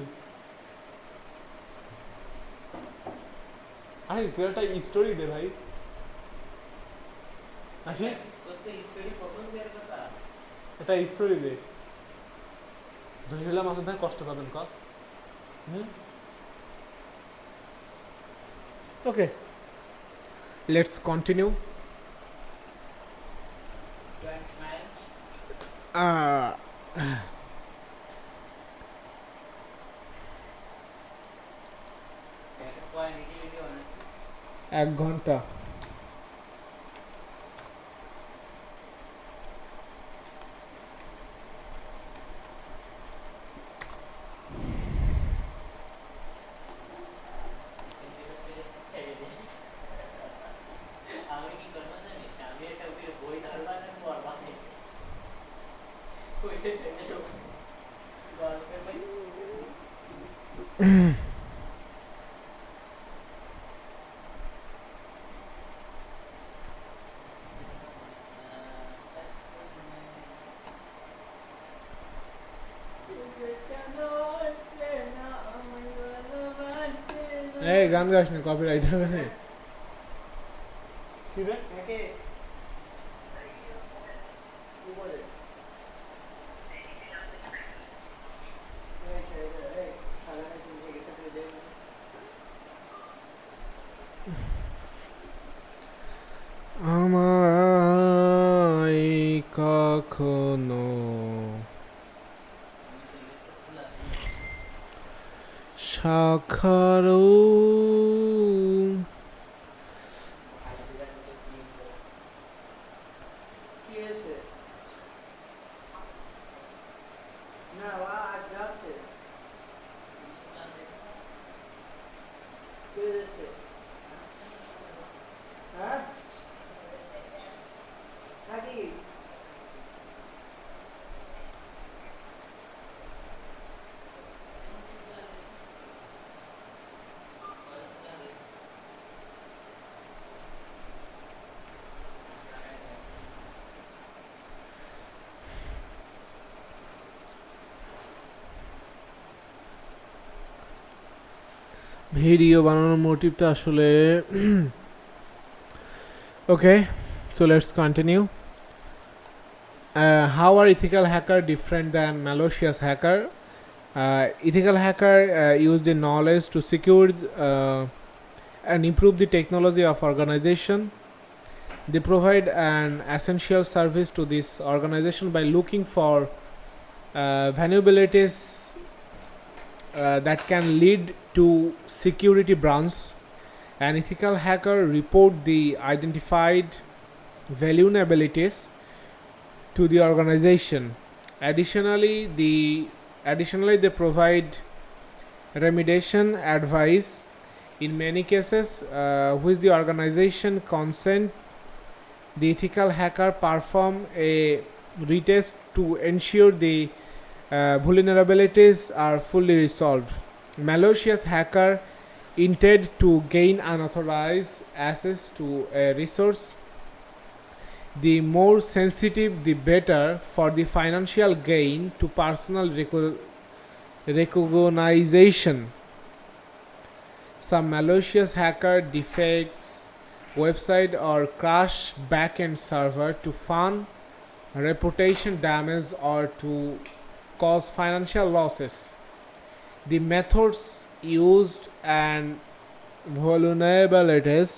আরে তুই একটা স্টোরি দে ভাই। আসি একটা স্টোরি দে। জহিরুল্লাহ মাসুদ ভাই কষ্ট পাবেন ক। ওকে, লেটস কন্টিনিউ। এক ঘন্টা। এই গান গাস না, কপিরাইট হবে না। কি রে আমায় কখনো সাক্ষারও ভিডিও বানানোর মোটিভটা আসলে ওকে, so let's continue. How are ethical hacker different than malicious hacker? Ethical hacker use the knowledge to secure and improve the technology of organization. They provide an essential service to this organization by looking for vulnerabilities that can lead to security breaches. An ethical hacker report the identified vulnerabilities to the organization. Additionally, they provide remediation advice. In many cases, which the organization consent, the ethical hacker perform a retest to ensure the vulnerabilities are fully resolved. Malicious hacker intend to gain unauthorized access to a resource. The more sensitive, the better for the financial gain to personal recognition. Some malicious hacker defects website or crash backend server to fund reputation damage or to cause financial losses. The methods used and vulnerabilities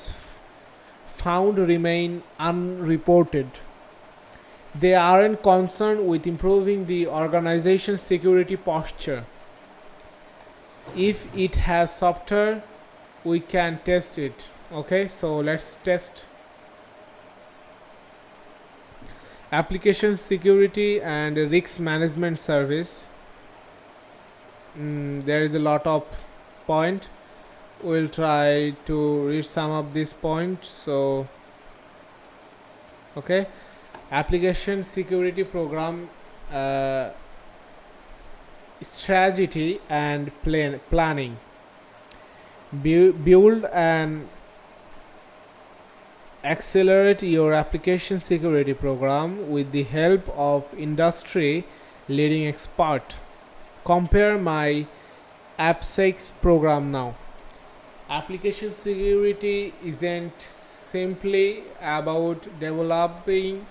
found remain unreported. They aren't concerned with improving the organization's security posture. If it has software, we can test it. Okay, so let's test. Application security and risk management service. There is a lot of point. We'll try to read some of these points. So okay, application security program strategy and planning. Build and accelerate your application security program with the help of industry leading expert. Compare my AppSec program now. Application security isn't simply about developing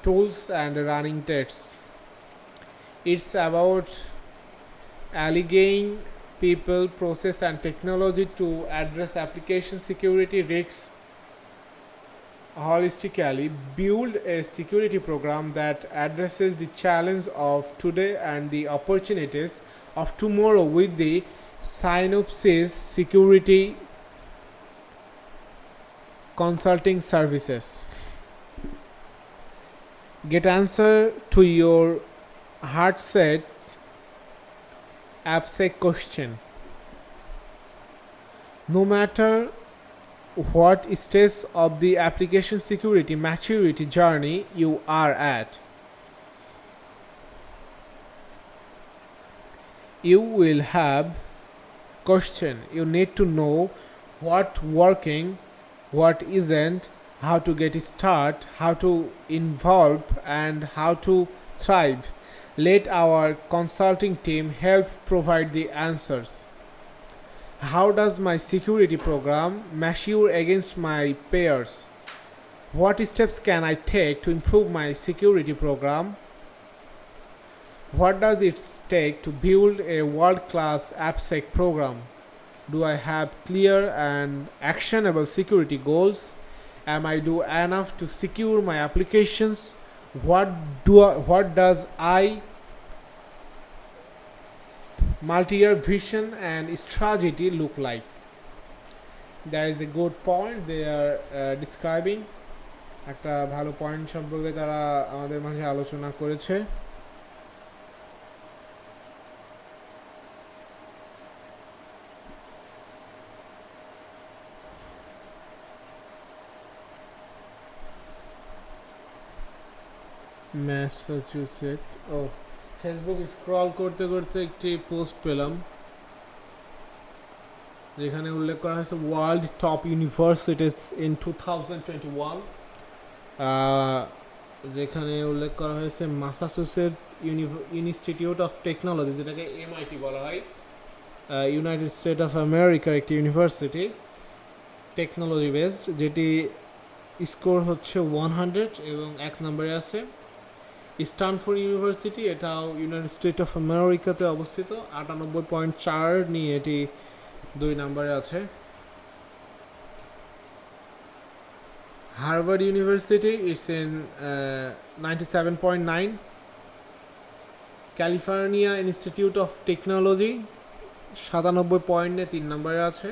tools and running tests. It's about allying people, process and technology to address application security risks holistically. Build a security program that addresses the challenge of today and the opportunities of tomorrow with the Synopsys security consulting services. Get answer to your heart set AppSec question. No matter what stage of the application security maturity journey you are at, you will have question. You need to know what working, what isn't, how to get started, how to involve and how to thrive. Let our consulting team help provide the answers. How does my security program mature against my peers? What steps can I take to improve my security program? What does it take to build a world-class AppSec program? Do I have clear and actionable security goals? Am I do enough to secure my applications? What does I multi-year vision and strategy look like? There is a good point they are describing. একটা ভালো point সম্পর্কে তারা আমাদের মাঝে আলোচনা করেছে. Massachusetts Facebook scroll করতে করতে একটি পোস্ট পেলাম যেখানে উল্লেখ করা হয়েছে ওয়ার্ল্ড টপ ইউনিভার্সিটিজ ইন 2021, যেখানে উল্লেখ করা হয়েছে ম্যাসাচুসেট ইনস্টিটিউট অফ টেকনোলজি, যেটাকে এমআইটি বলা হয়, ইউনাইটেড স্টেট অফ আমেরিকার একটি ইউনিভার্সিটি, টেকনোলজি বেসড, যেটি স্কোর হচ্ছে 100 এবং 1 নম্বরে আছে। স্ট্যানফোর্ড ইউনিভার্সিটি, এটাও ইউনাইটেড স্টেট অফ আমেরিকাতে অবস্থিত, 98.4 নিয়ে এটি 2 নম্বরে আছে। Harvard university it's in 97.9। California institute of technology 97 point নিয়ে 3 নম্বরে আছে।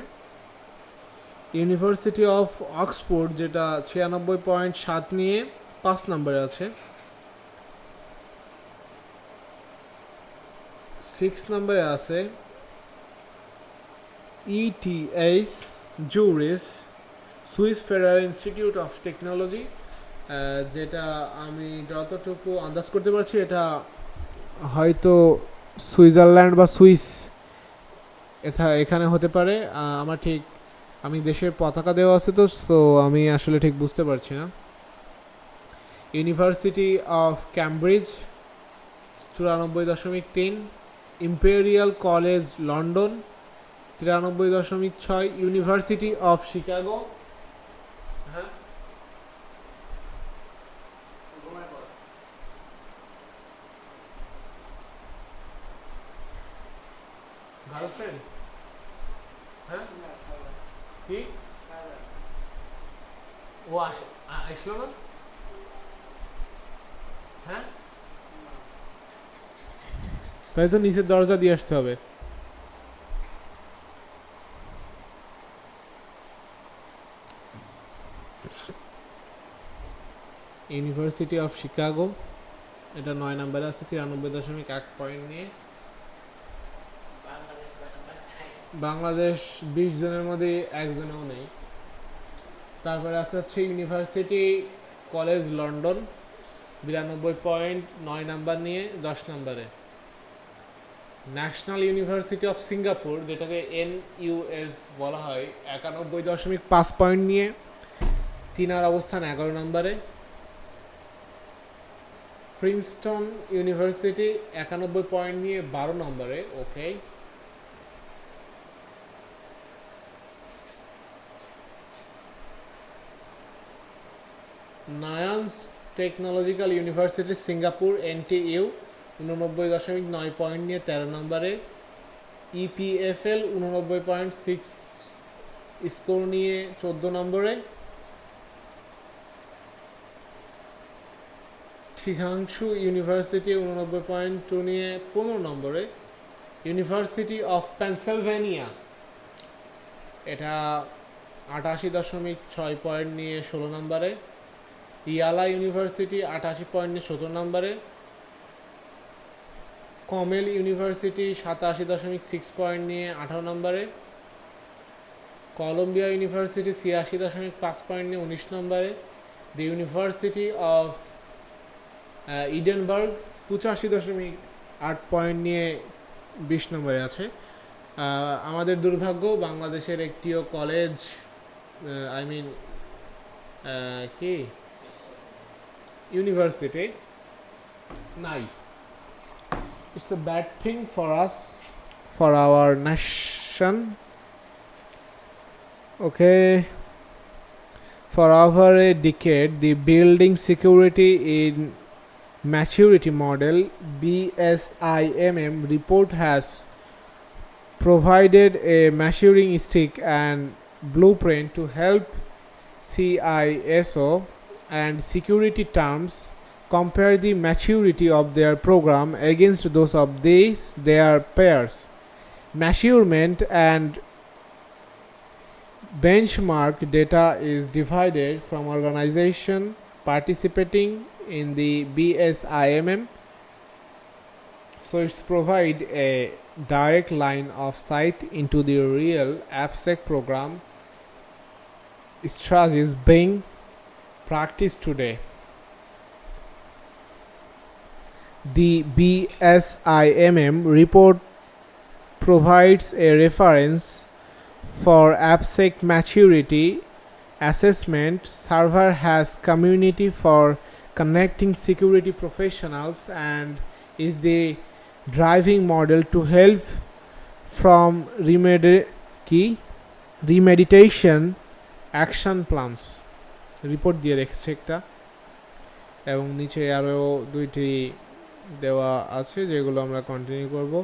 ইউনিভার্সিটি অফ অক্সফোর্ড, যেটা 96.7 নিয়ে 5 নম্বরে আছে। 6 নম্বরে আছে ETH Zurich, Swiss federal institute of technology, যেটা আমি যতটুকু আন্দাজ করতে পারছি এটা হয়তো সুইজারল্যান্ড বা সুইস এখানে হতে পারে। আমি দেশের পতাকা দেওয়া আছে তো, সো আমি আসলে ঠিক বুঝতে পারছি না। University of Cambridge 94.3, imperial college London 93.6, university of Chicago, হ্যাঁ গার্লফ্রেন্ড, হ্যাঁ কি ও আসলো না? হ্যাঁ, তাই তো নিচের দরজা দিয়ে আসতে হবে। ইউনিভার্সিটি অফ শিকাগো, এটা 9 নম্বরে আছে 93.1 পয়েন্ট নিয়ে। বাংলাদেশ 20 জনের মধ্যে একজনেও নেই। তারপরে আছে হচ্ছে ইউনিভার্সিটি কলেজ লন্ডন 92.9 নাম্বার নিয়ে 10 নম্বরে। ন্যাশনাল ইউনিভার্সিটি অফ সিঙ্গাপুর, যেটাকে NUS বলা হয়, 91.5 পয়েন্ট নিয়ে চীনার অবস্থান 11 নম্বরে। প্রিন্সটন ইউনিভার্সিটি 91 পয়েন্ট নিয়ে 12 নম্বরে। Okay, Nanyang technological university Singapore NTU 89.9 point নিয়ে 13 নম্বরে। EPFL 89.6 স্কোর নিয়ে 14 নম্বরে। ঠিকাংশু ইউনিভার্সিটি 89.2 নিয়ে 15 নম্বরে। ইউনিভার্সিটি অফ পেনসিলভেনিয়া, এটা 88.6 পয়েন্ট নিয়ে 16 নম্বরে। ইয়ালা ইউনিভার্সিটি 88 পয়েন্ট নিয়ে 17 নম্বরে। কমেল ইউনিভার্সিটি 87.6 পয়েন্ট নিয়ে 18 নম্বরে। কলম্বিয়া ইউনিভার্সিটি 86.5 পয়েন্ট নিয়ে 19 নম্বরে। দ্য ইউনিভার্সিটি অফ ইডেনবার্গ 85.8 পয়েন্ট নিয়ে 20 নম্বরে আছে। আমাদের দুর্ভাগ্য, বাংলাদেশের একটিও কলেজ, কি ইউনিভার্সিটি নাই। It's a bad thing for us, for our nation. Okay, for over a decade, the Building Security in Maturity Model BSIMM report has provided a measuring stick and blueprint to help CISO and security terms compare the maturity of their program against those of their peers. Measurement and benchmark data is divided from organization participating in the BSIMM, so it's provide a direct line of sight into the real AppSec program strategies being practiced today. The BSIMM report provides a reference for AppSec maturity assessment. Server has community for connecting security professionals and is the driving model to help from remediation action plans. Report দিয়ে রেখেছে একটা, এবং নিচে আরও দুইটি দেওয়া আছে যেগুলো আমরা কন্টিনিউ করব।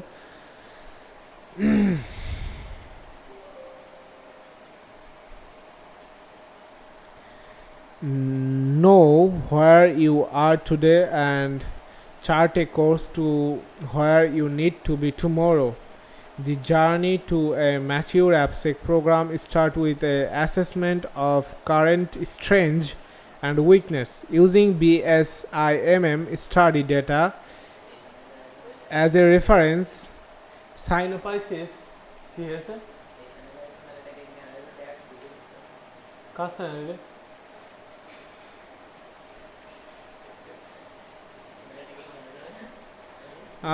Know where you are today and chart a course to where you need to be tomorrow. The journey to a mature AppSec program starts with an assessment of current strengths and weakness using BSIMM study data as a reference. Synopsis কি হয়েছে কাজ না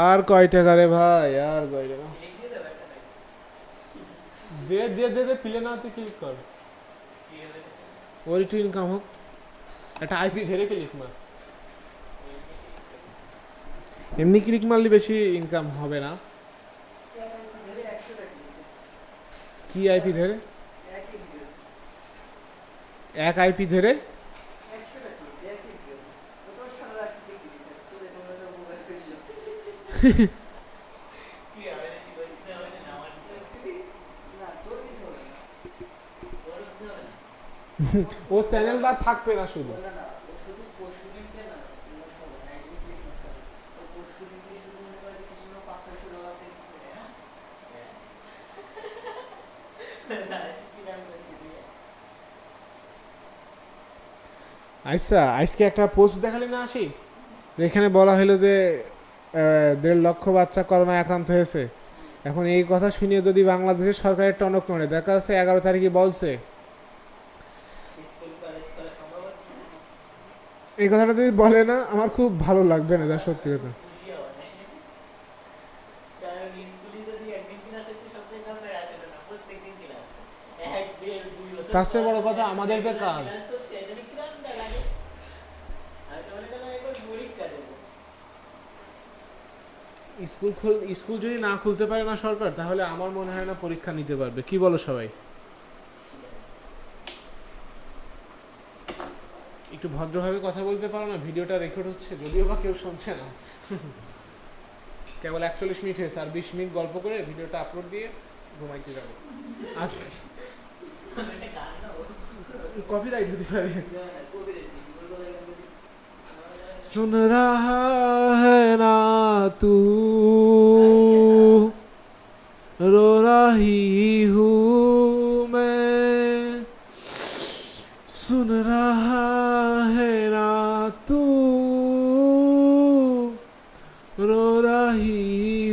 আর কয় টাকা রে ভাই, আর কয় টাকা দে দে দে দে পিলে না তুই ক্লিক কর, ওর একটু ইনকাম হোক। একটা আইপি ধরে ক্লিক মার, এমনি ক্লিক মারলে বেশি ইনকাম হবে না। কি আইপি ধরে? এক আইপি ধরে ও চ্যানেলটা থাকবে না শুধু। না না, ও শুধু পরশুদিনকে না, নষ্ট হবে না, একদিন ক্লিক নষ্ট হবে। ও পরশুদিনকে শুধু মনে করে কিছু না 500-600 টাকা থেকে করে, হ্যাঁ? না, কি নাম বলছি দিয়ে? আচ্ছা, আজকে একটা পোস্ট দেখালি না আসি, এখানে বলা হলো যে 1.5 লক্ষ বাচ্চা করোনা আক্রান্ত হয়েছে। এখন এই কথা শুনিয়ে যদি বাংলাদেশের সরকারের টনক নড়ে, দেখা যাচ্ছে 11 তারিখে বলছে, স্কুল কলেজ খোলা সম্ভব হচ্ছে না, এই কথাটা যদি বলে না আমার খুব ভালো লাগবে না, যা সত্যি কথা। খুশি হওয়া না। কারণ স্কুলে যদি একদিন ক্লাস হচ্ছে সবচেয়ে কম করে আসে না, প্রত্যেকদিন ক্লাস 1, 1.5, 2 বছর তার চেয়ে পর বড় কথা আমাদের যে কাজ, ক্লাস করছে, এটা কিরাম লাগে। আমি তো মনে করলাম একবার পরীক্ষা দেবো। স্কুল যদি না খুলতে পারে না সরকার, তাহলে আমার মনে হয় না পরীক্ষা নিতে পারবে। কি বলো সবাই? একটু ভদ্রভাবে কথা বলতে পারো না? ভিডিওটা রেকর্ড হচ্ছে, যদিও বা কেউ শুনছে না। কেবল 41 মিনিট হয়েছে, আর 20 মিনিট গল্প করে ভিডিওটা আপলোড দিয়ে ঘুমাইতে যাবো। আচ্ছা, একটা গান গাবো। কপিরাইট হতে পারে। না, না, copyright নেই, ভুল করে গান বলি। सुन रहा है ना तू, रो रही हूँ मैं, सुन रहा है ना तू, रो रही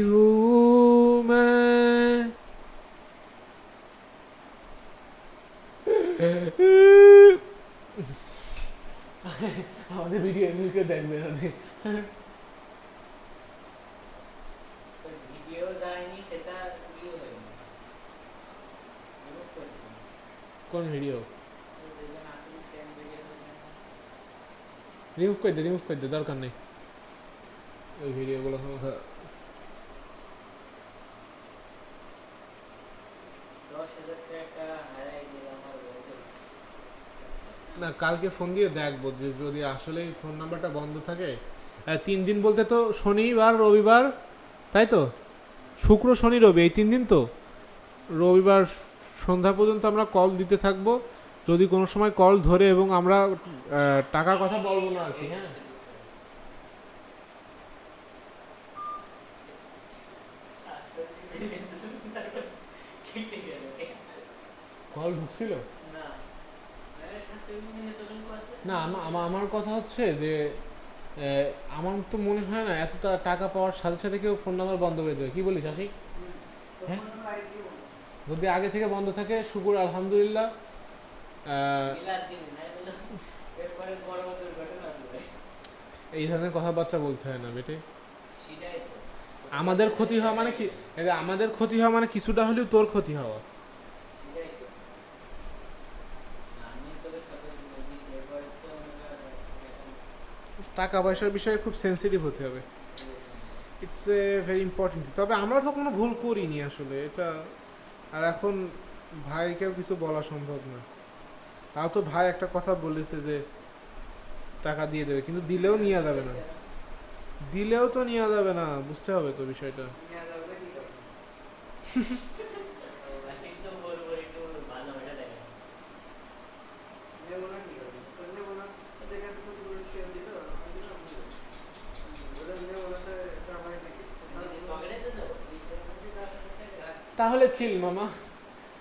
हूँ मैं। আমাদের ভিডিও এমনি কেউ দেখবে না। ওই ভিডিও যায়নি, সেটা ইয়ে হয়নি, remove করে দিন। কোন ভিডিও? ওই দেখবেন আসলে same video হয়নি। রিমুভ করে দে, দরকার নেই ওই ভিডিওগুলো। 10,000 টাকা হারাই দিলাম আমার বউকে। না, কালকে ফোন দিয়ে দেখবো যে যদি আসলেই ফোন নাম্বারটা বন্ধ থাকে। 3 দিন বলতে তো শনিবার রবিবার, তাই তো? শুক্র শনি রবি, এই 3 দিন তো। রবিবার সন্ধ্যা পর্যন্ত আমরা কল দিতে থাকবো, যদি কোনো সময় কল ধরে এবং আমরা টাকার কথা বলবো না আর কি। হ্যাঁ, কেটে গেল। কল ঢুকছিল না, আরে স্বাস্থ্য বিমা নিয়ে চলুন করছে। না। আমার কথা হচ্ছে যে আমার তো মনে হয় না এত টাকা পাওয়ার সাথে সাথে কেউ ফোন নাম্বার বন্ধ করে দেবে। কি বলিস আশিক? হ্যাঁ, যদি আগে থেকে বন্ধ থাকে শুকুর আলহামদুলিল্লাহ। মিলাদ দিন নাই বলো, এরপরে বড় দুর্ঘটনা হবে। এই ধরনের কথাবার্তা বলতে হয় না বেটে। সেটাই তো। আমাদের ক্ষতি হওয়া মানে কি? এই যে আমাদের ক্ষতি হওয়া মানে কিছুটা হলেও তোর ক্ষতি হওয়া। সেটাই তো। আমি তোকে সতর্ক করে দিচ্ছি, এরপরে তো মনে কর টাকা পয়সার বিষয়ে খুব সেনসিটিভ হতে হবে। It's a very important. তবে আমরা তো কোনো ভুল করিনি আসলে এটা। আর এখন ভাইকেও কিছু বলা সম্ভব না। তাও তো ভাই একটা কথা বলেছে যে টাকা দিয়ে দেবে, কিন্তু দিলেও নেওয়া যাবে না। দিলেও তো নেওয়া যাবে না, বুঝতে হবে তো বিষয়টা। একটু বড় একটু ভালো এটা দেখেন। পকেটে তো দেবো, 20 টাকার মধ্যে 10,000 টাকা। তাহলে চিল মামা,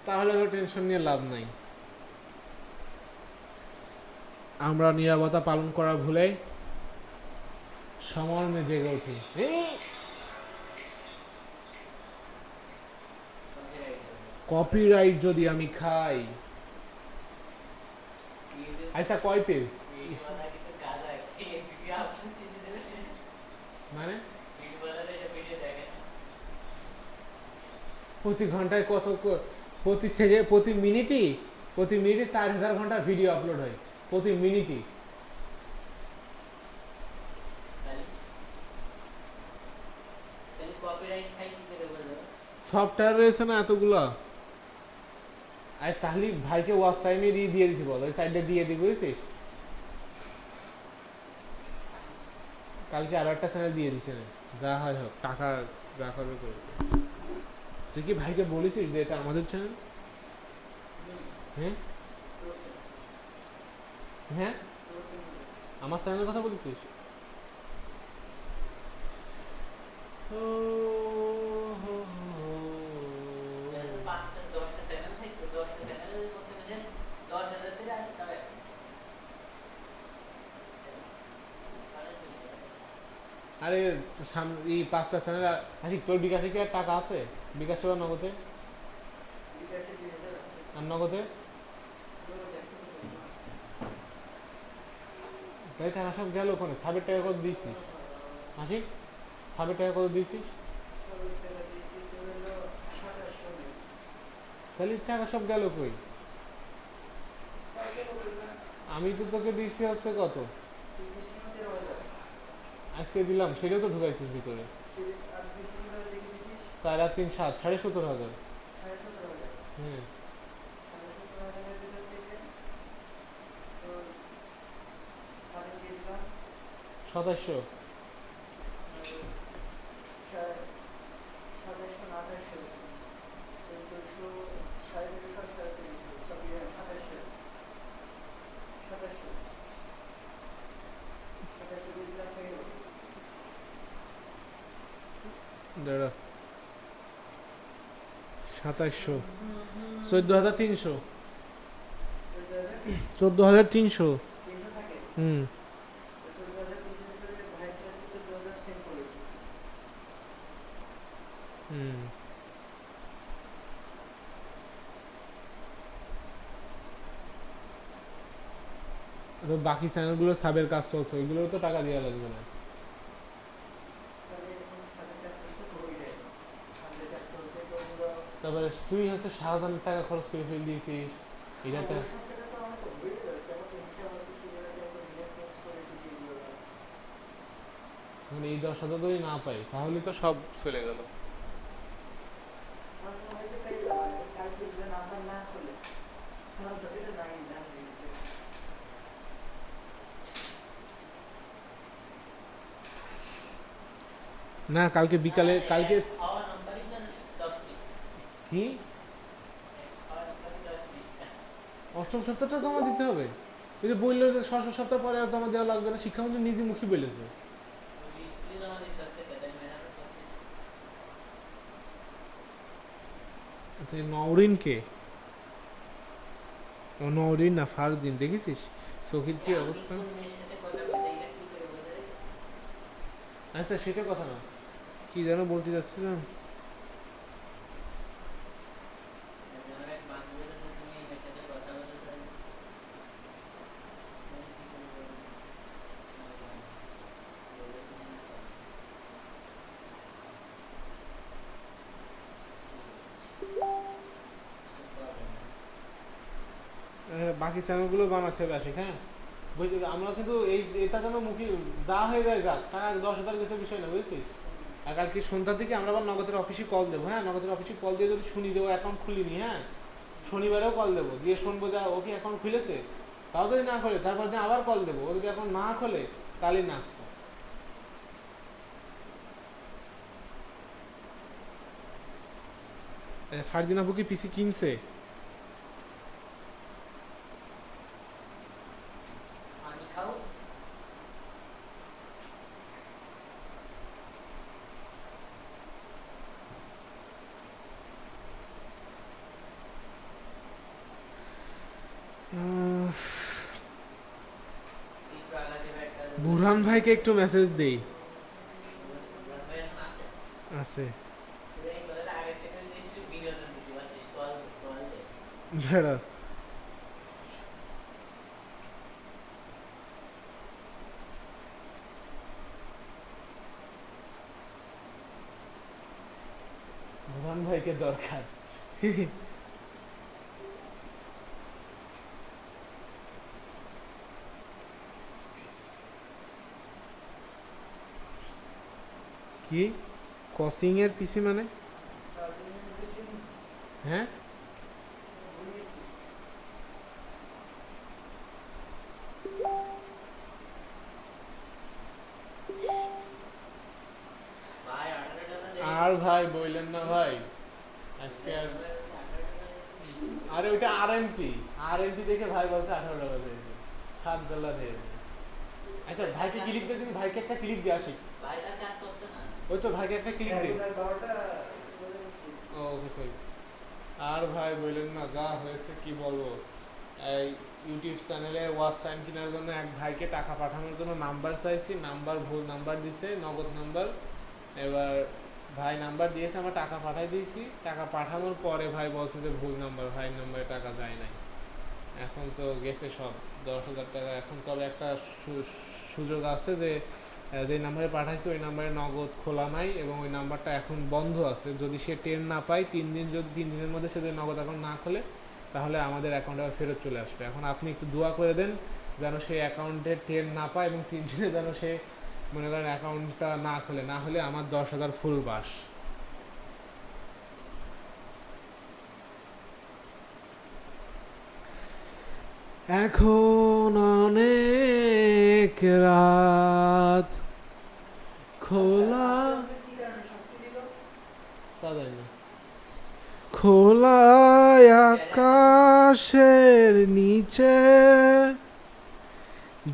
তাহলে তো টেনশন নিয়ে লাভ নাই। আমরা নীরবতা পালন করা ভুলে সমর্মে জেগে উঠি। কপিরাইট যদি আমি খাই। আচ্ছা, কয় পেজ মানে? প্রতি ঘন্টায় কত প্রতি মিনিটই 4,000 ঘন্টা ভিডিও আপলোড হয় প্রতি মিনিটই। সফটওয়্যার রয়েছে না এতগুলা। আর তাহলে ভাইকে ওয়াচ টাইমে দিয়ে দিতে বল, ওই সাইডে দিয়ে দিই, বুঝেছিস? কালকে আরো একটা চ্যানেল দিয়ে দিছে, যা হয় হোক, টাকা যা করবে করবে। তুই কি ভাইকে বলেছিস যে এটা আমাদের চ্যানেল? হ্যাঁ, হ্যাঁ, আমার চ্যানেলের কথা বলেছিস? পাঁচটা 10টা চ্যানেল থাকতো, 10টা চ্যানেলের মধ্যে যে 10,000 থেকে আসে তাও এক আরে এই 5টা চ্যানেল। আশিক, তোর বিকাশে কি আর টাকা আছে? বিকাশে বা নগদে? বিকাশে 3,000 আছে। আর নগদে? তাই টাকা সব গেল ওখানে। সাবের টাকা কত দিয়েছিস আশিক? সাবের টাকা কত দিয়েছিস? তাহলে টাকা সব গেল কই? আমি তো তোকে দিয়েছি হচ্ছে কত, আজকে দিলাম, সেটাও তো ঢুকাইছিস ভিতরে। 4 আর 3 7, 17,500। হুম। 2700। দাঁড়া, 2700, 14,300, 14,300। হুম। হুম। তো বাকি চ্যানেলগুলো সাবের কাজ চলছে, ওইগুলোও তো টাকা দেওয়া লাগবে না? তারপরে তুই হচ্ছে শাহজাহানের টাকা খরচ করে ফেলে দিয়েছিস, এটা মানে এই 10,000 যদি না পাই তাহলে তো সব চলে গেল। না, কালকে বিকালে, কালকে খাওয়া নাম্বারই যেন 10-20 কি খাওয়া নাম্বারই 10-20টা। অষ্টম সপ্তাহটা জমা দিতে হবে? ওই যে বললো যে ষষ্ঠ সপ্তাহ পরে আর জমা দেওয়া লাগবে না, শিক্ষামন্ত্রী নিজে মুখী বলেছে। স্কুলে জমা দিতে আসছে, তাই মেহনত করছে। আচ্ছা, এই নওরিন কে? ও নওরিন না ফারজিন, দেখেছিস চোখের কি আমি অবস্থা? কোন মেয়ের সাথে কথা বলতে এটা কি করে বোঝা যায়? আচ্ছা, সেটা কথা না, কি যেন বলতে যাচ্ছিলাম। আমার এক বান্ধবীর সাথে তুমি এই মেয়ের সাথে কথা বলতে চাই, আমি কি করে বলবো? বলেছি না তো। কিছু করে না। বাকি চ্যানেলগুলো বানাতে হবে আশিক, হ্যাঁ বুঝলি? আমরা কিন্তু এই এটা যেন মুখী যা হয়ে যায় যাক, টাকা 10,000 গেছে বিষয় না, বুঝছিস? আর কালকে সন্ধ্যার দিকে আমরা আবার নগদের অফিসে কল দেবো, হ্যাঁ নগদের অফিসে কল দিয়ে যদি শুনি যে ও অ্যাকাউন্ট খুলিনি, হ্যাঁ শনিবারেও কল দেবো, দিয়ে শুনবো যে ও কি অ্যাকাউন্ট খুলেছে। তাও যদি না খোলে তারপর দিন আবার কল দেবো, ও যদি এখন না খোলে তাহলেই নাচবো। ফারজিন আপু কি পিসি কিনছে? পানি খাও। একটু আগাতে হবে একটা। বুরহান ভাইকে একটু মেসেজ দেই। বুড়ান ভাই এখন আছে? আছে। তুই এই কথাটা আগে থেকে যদি বিনোদন দিতে পারতিস, কল কল দে। দাঁড়া, বুরহান ভাইকে দরকার। কি কসিং এর পিসি মানে? হ্যাঁ, ভাই $18 আর ভাই বললেন না ভাই, আজকে আর আরে ওইটা আরএমপি, আরএমপি দেখে ভাই বলছে 18 টাকা দিয়েছে। শাকডালা দিয়ে দিন। আচ্ছা ভাইকে ক্লিক দিয়ে দিন, ভাইকে একটা ক্লিক দিয়ে আসি। ভাই তার কাজ করছে না। ওই তো ভাইকে একটা ক্লিক দিন। ওকে সরি। আর ভাই বললেন না, যা হয়েছে কি বলবো, এই ইউটিউব চ্যানেলে ওয়াচ টাইম কেনার জন্য এক ভাইকে টাকা পাঠানোর জন্য নাম্বার চাইছি, নাম্বার ভুল নাম্বার দিছে, নগদ নাম্বার। এবার ভাই নাম্বার দিয়েছে, আমরা টাকা পাঠাই দিয়েছি, টাকা পাঠানোর পরে ভাই বলছে যে ভুল নাম্বার, ভাই নাম্বারে টাকা যায় নাই। এখন তো গেছে সব 10,000 টাকা। এখন তবে একটা সুযোগ আছে যে যে নাম্বারে পাঠাইছে ওই নাম্বারে নগদ খোলা নাই এবং ওই নাম্বারটা এখন বন্ধ আছে। যদি সে টের না পায় 3 দিন, যদি 3 দিনের মধ্যে সে যদি নগদ অ্যাকাউন্ট না খোলে তাহলে আমাদের অ্যাকাউন্টে আবার ফেরত চলে আসবে। এখন আপনি একটু দোয়া করে দেন যেন সে অ্যাকাউন্টে টের না পায় এবং 3 দিনে যেন সে মনে করেন অ্যাকাউন্টটা না খোলে, না হলে আমার 10,000 ফুল বাস। এখন অনেক রাত, খোলা তা জানি না। খোলা আকাশের নিচে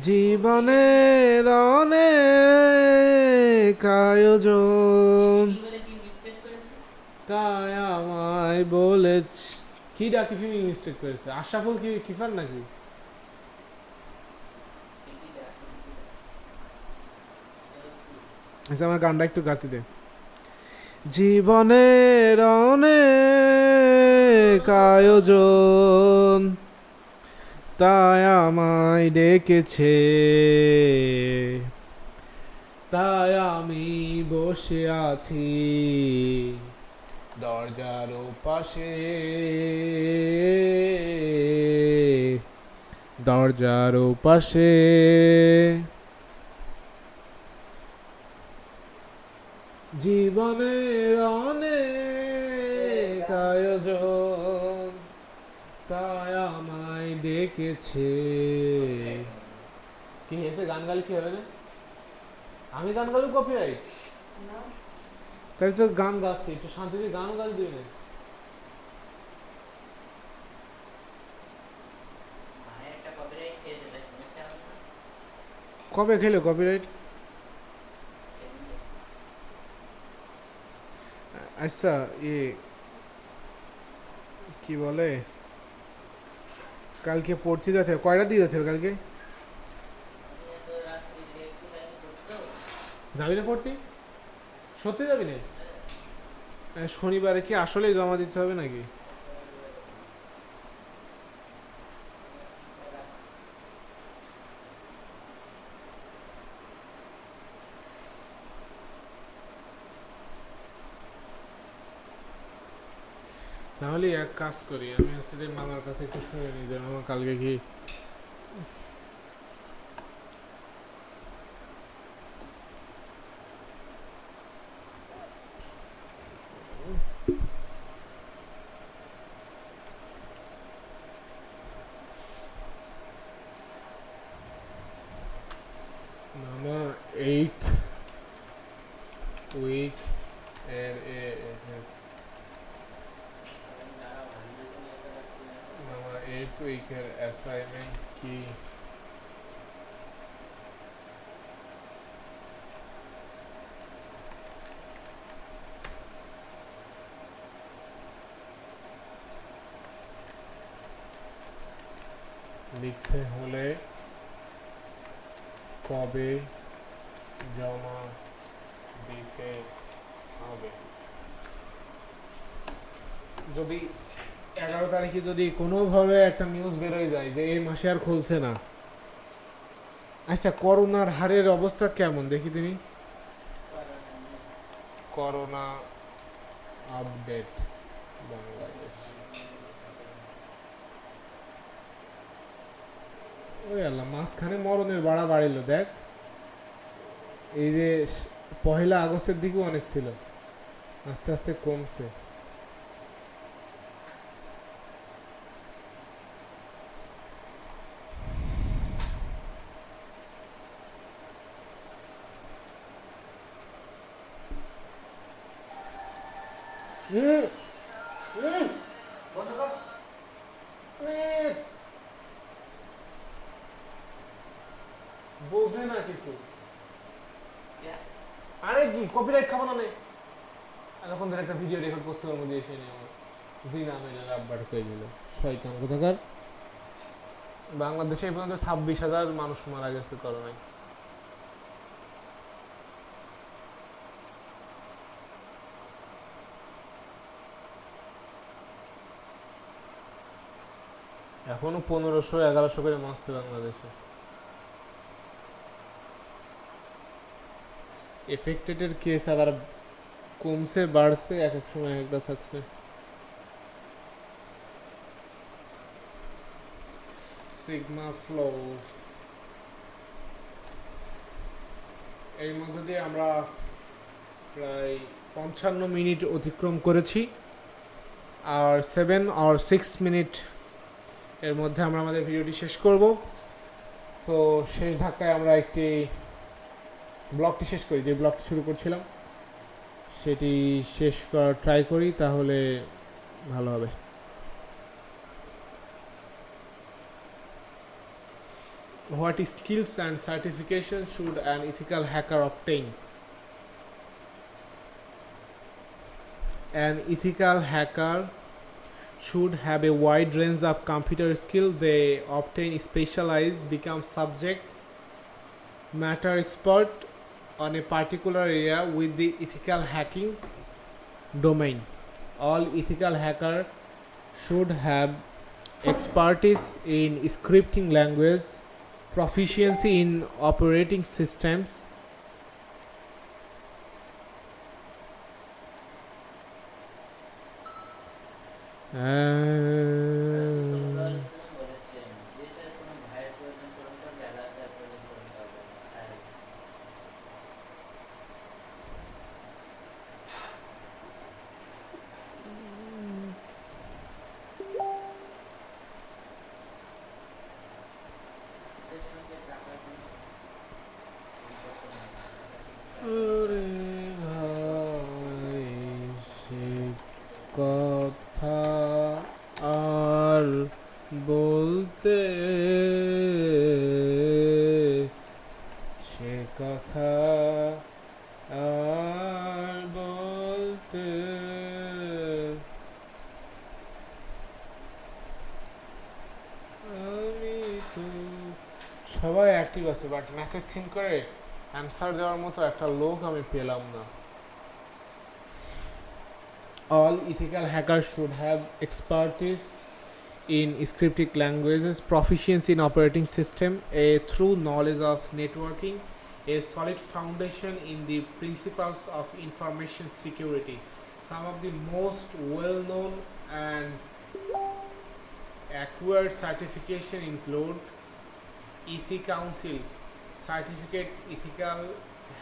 জীবনের অনেক আয়োজন, কি বলে কি মিস্টেক করেছে? তাই আমায় বলেছে কি ডাকি ফিমি মিস্টেক করেছে। আশরাফুল কি কিফার নাকি? ঠিকই দেখ, আচ্ছা আমার গানটা একটু গাতে দে। জীবনের অনেক আয়োজন, তাই আমায় ডেকেছে, তাই আমি বসে আছি দরজার পাশে, দরজার পাশে। জীবনের অনেক আয়োজন, তাই আমায় ডেকেছে। কি হয়েছে? গান গালে কি হবে না? আমি গান গালে কপিরাইট? তাহলে তো গান গাচ্ছি, একটু শান্তিতে গানও গাল দিবি না? মানে একটা কপিরাইট খেয়ে যেতে সমস্যা হবে না। কবে খেলো কপিরাইট? আচ্ছা কি বলে, কালকে পড়তে যেতে হবে, কয়টা দিয়ে যেতে হবে কালকে? আমি এত রাত্রি দেখছি তাই করতে হবে। যাবি না পড়তে? সত্যি যাবি না? শনিবারে কি আসলেই জমা দিতে হবে নাকি? তাহলে এক কাজ করি, আমি হচ্ছে যে মামার কাছে একটু শুনে নিই যে মামা কালকে কি মামা 8 উইক এর মামা 8 উইকের অ্যাসাইনমেন্ট কি? লিখতে হলে কবে জমা দিতে হবে? যদি 11 তারিখে যদি কোনোভাবে একটা নিউজ বেরোয় যায় যে এই মাসে আর খুলছে না, আচ্ছা করোনার হারের অবস্থা কেমন দেখি তিনি? Corona update Bangladesh. ওই আল্লাহ, মাঝখানে মরণের বাড়া বাড়িল দেখ। এই যে 1 আগস্টের দিকেও অনেক ছিল, আস্তে আস্তে কমছে। বোঝে না কিছু। Yeah. আরে কি কপিরাইট খাবো না নে? এতক্ষণ ধরে একটা ভিডিও রেকর্ড করছি ওর মধ্যে এসে নিয়ে আমার জি না মেলে রাব্বার কয়ে দিল শয়তান কোথাকার। বাংলাদেশে এই পর্যন্ত 26,000 মানুষ মারা গেছে করোনায়। এখনো 1500-1100 করে মারছে বাংলাদেশে। এফেক্টেডের কেস আবার কমছে বাড়ছে, এক এক সময় একটা থাকছে। সিগমা ফ্লো এর মধ্যে দিয়ে আমরা প্রায় 55 মিনিট অতিক্রম করেছি, আর 7 or 6 মিনিট এর মধ্যে আমরা আমাদের ভিডিওটি শেষ করব। সো শেষ ধাক্কায় আমরা একটি ব্লগটি শেষ করি, যে ব্লগটি শুরু করছিলাম সেটি শেষ করার ট্রাই করি, তাহলে ভালো হবে। What skills and certification should an ethical hacker obtain? An ethical hacker should have a wide range of computer skill. They obtain specialize, become subject matter expert on a particular area with the ethical hacking domain. All ethical hacker should have expertise in scripting language, proficiency in operating systems, বলেছেন যেটা কোনো ভাইয়ের প্রয়োজন পূরণ করবে আলাদা প্রয়োজন পূরণ করবে না। এর সঙ্গে টাকার কোনো সম্পর্ক নেই। ওরে ভাই সে কথা আর বলতে, সে কথা আর বলতে। আমি তো সবাই অ্যাক্টিভ আছে, বাট মেসেজ সিন করে অ্যান্সার দেওয়ার মতো একটা লোক আমি পেলাম না। All ethical hackers should have expertise in scripting languages, proficiency in operating system, a true knowledge of networking, a solid foundation in the principles of information security. Some of the most well-known and acquired certification include EC Council Certificate Ethical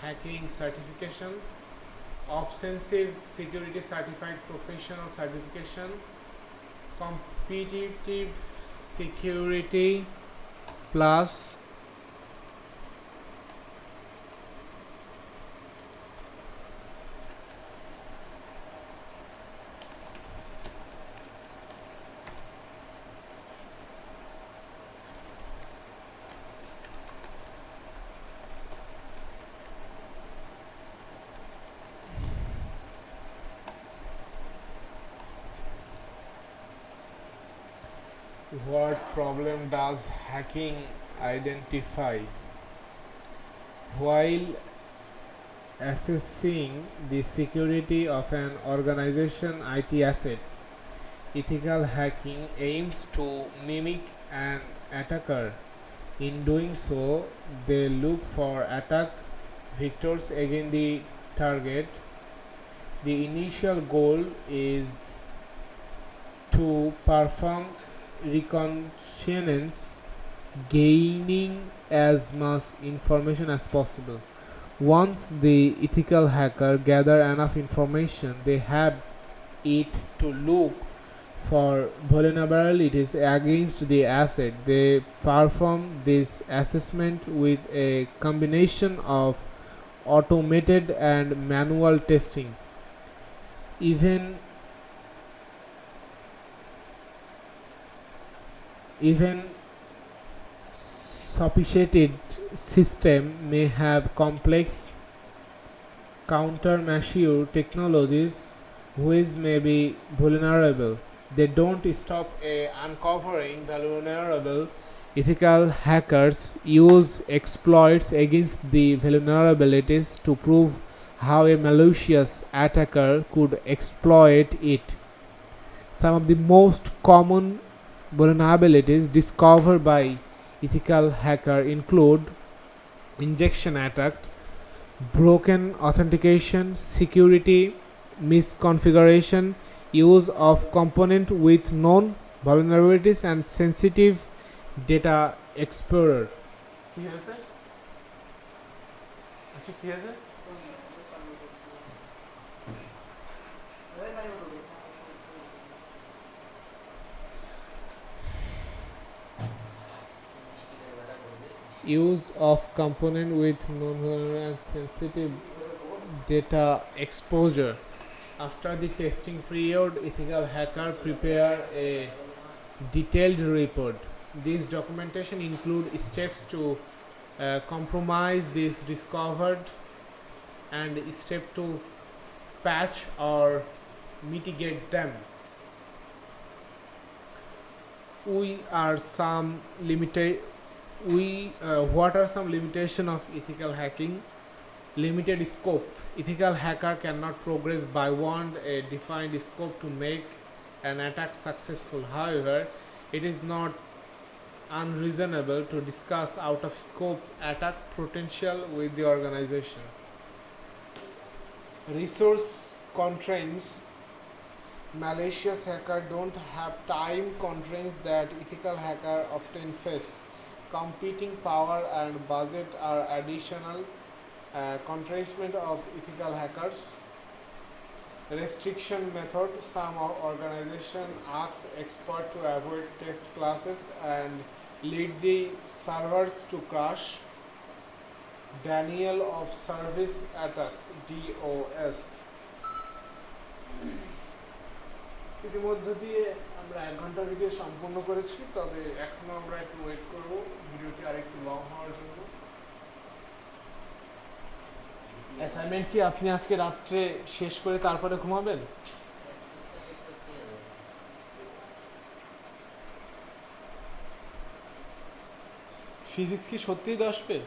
Hacking Certification, Offensive Security Certified Professional Certification, Competitive Security Plus, what problem does hacking identify? While assessing the security of an organization IT assets, ethical hacking aims to mimic an attacker. In doing so, they look for attack vectors against the target. The initial goal is to perform reconnaissance, gaining as much information as possible. Once the ethical hacker gather enough information, they have it to look for vulnerabilities against the asset. They perform this assessment with a combination of automated and manual testing. Even sophisticated system may have complex countermeasure technologies which may be vulnerable. They don't stop uncovering vulnerable. Ethical hackers use exploits against the vulnerabilities to prove how a malicious attacker could exploit it. Some of the most common vulnerabilities discovered by ethical hacker include injection attack, broken authentication, security misconfiguration, use of component with known vulnerabilities, and sensitive data explorer. কি হয়েছে আচ্ছা কি হয়েছে Use of component with known vulnerabilities and sensitive data exposure. After the testing period, ethical hacker prepare a detailed report. This documentation include steps to compromise this discovered and step to patch or mitigate them. What are some limitations of ethical hacking? Limited scope. Ethical hacker cannot progress beyond a defined scope to make an attack successful. However, it is not unreasonable to discuss out of scope attack potential with the organization. Resource constraints. Malicious hacker don't have time constraints that ethical hacker often face. Competing power and budget are additional constraint of ethical hackers. Restriction method. Some organization ask expert to avoid test classes and lead the servers to crash. Denial of service attacks, DOS. ইতিমধ্যে দিয়ে আমরা 1 ঘন্টা video সম্পূর্ণ করেছি, তবে এখনো আমরা একটু ওয়েট করব ভিডিওটি আরেকটু লং হওয়ার জন্য। অ্যাসাইনমেন্ট কি আপনি আজকে রাত্রে শেষ করে তারপরে ঘুমাবেন? ফিজিক্স কি সত্যিই 10 পেজ?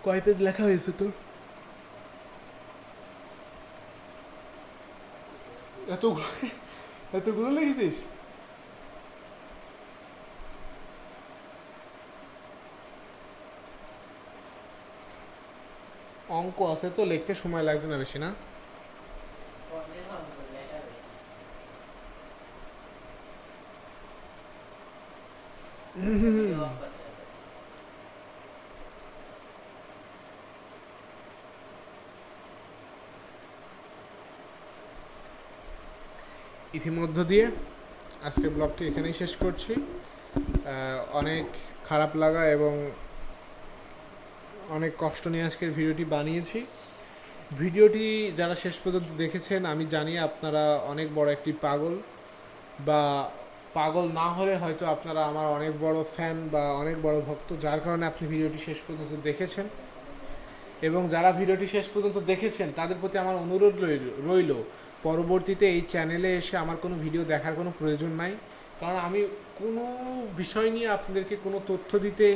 কয় পেজ লেখা হয়েছে তো? এতগুলো লিখেছিস? অঙ্ক আছে তো, লিখতে সময় লাগছে না বেশি, না? ইতিমধ্য দিয়ে আজকের ব্লগটি এখানেই শেষ করছি। অনেক খারাপ লাগা এবং অনেক কষ্ট নিয়ে আজকের ভিডিওটি বানিয়েছি। ভিডিওটি যারা শেষ পর্যন্ত দেখেছেন, আমি জানি আপনারা অনেক বড় একটি পাগল, বা পাগল না হলে হয়তো আপনারা আমার অনেক বড় ফ্যান বা অনেক বড় ভক্ত, যার কারণে আপনি ভিডিওটি শেষ পর্যন্ত দেখেছেন। এবং যারা ভিডিওটি শেষ পর্যন্ত দেখেছেন তাদের প্রতি আমার অনুরোধ রইল পরবর্তীতে এই চ্যানেলে এসে আমার কোনো ভিডিও দেখার কোনো প্রয়োজন নাই, কারণ আমি কোনো বিষয় নিয়ে আপনাদেরকে কোনো তথ্য দিতে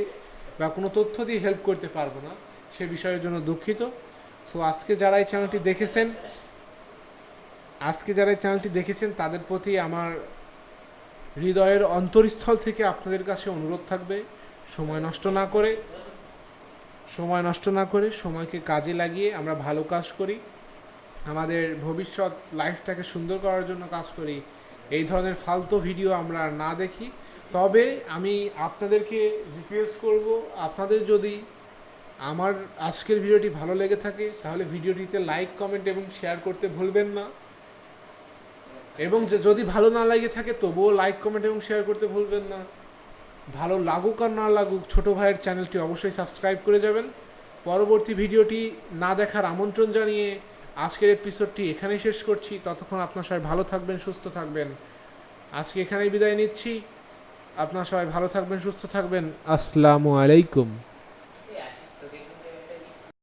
বা কোনো তথ্য দিয়ে হেল্প করতে পারবো না, সে বিষয়ের জন্য দুঃখিত। সো আজকে যারা এই চ্যানেলটি দেখেছেন তাদের প্রতি আমার হৃদয়ের অন্তরস্থল থেকে আপনাদের কাছে অনুরোধ থাকবে, সময় নষ্ট না করে সময়কে কাজে লাগিয়ে আমরা ভালো কাজ করি, আমাদের ভবিষ্যৎ লাইফটাকে সুন্দর করার জন্য কাজ করি। এই ধরনের ফালতু ভিডিও আমরা না দেখি। তবে আমি আপনাদেরকে রিকোয়েস্ট করব, আপনাদের যদি আমার আজকের ভিডিওটি ভালো লেগে থাকে তাহলে ভিডিওটিতে লাইক, কমেন্ট এবং শেয়ার করতে ভুলবেন না, এবং যদি ভালো না লাগে থাকে তবুও লাইক, কমেন্ট এবং শেয়ার করতে ভুলবেন না। ভালো লাগুক আর না লাগুক, ছোটো ভাইয়ের চ্যানেলটি অবশ্যই সাবস্ক্রাইব করে যাবেন। পরবর্তী ভিডিওটি না দেখার আমন্ত্রণ জানিয়ে আজকের এপিসোডটি এখানেই শেষ করছি। ততক্ষণ আপনার সবাই ভালো থাকবেন, সুস্থ থাকবেন। আজকে এখানেই বিদায় নিচ্ছি। আপনারা সবাই ভালো থাকবেন, সুস্থ থাকবেন। আসসালামু আলাইকুম।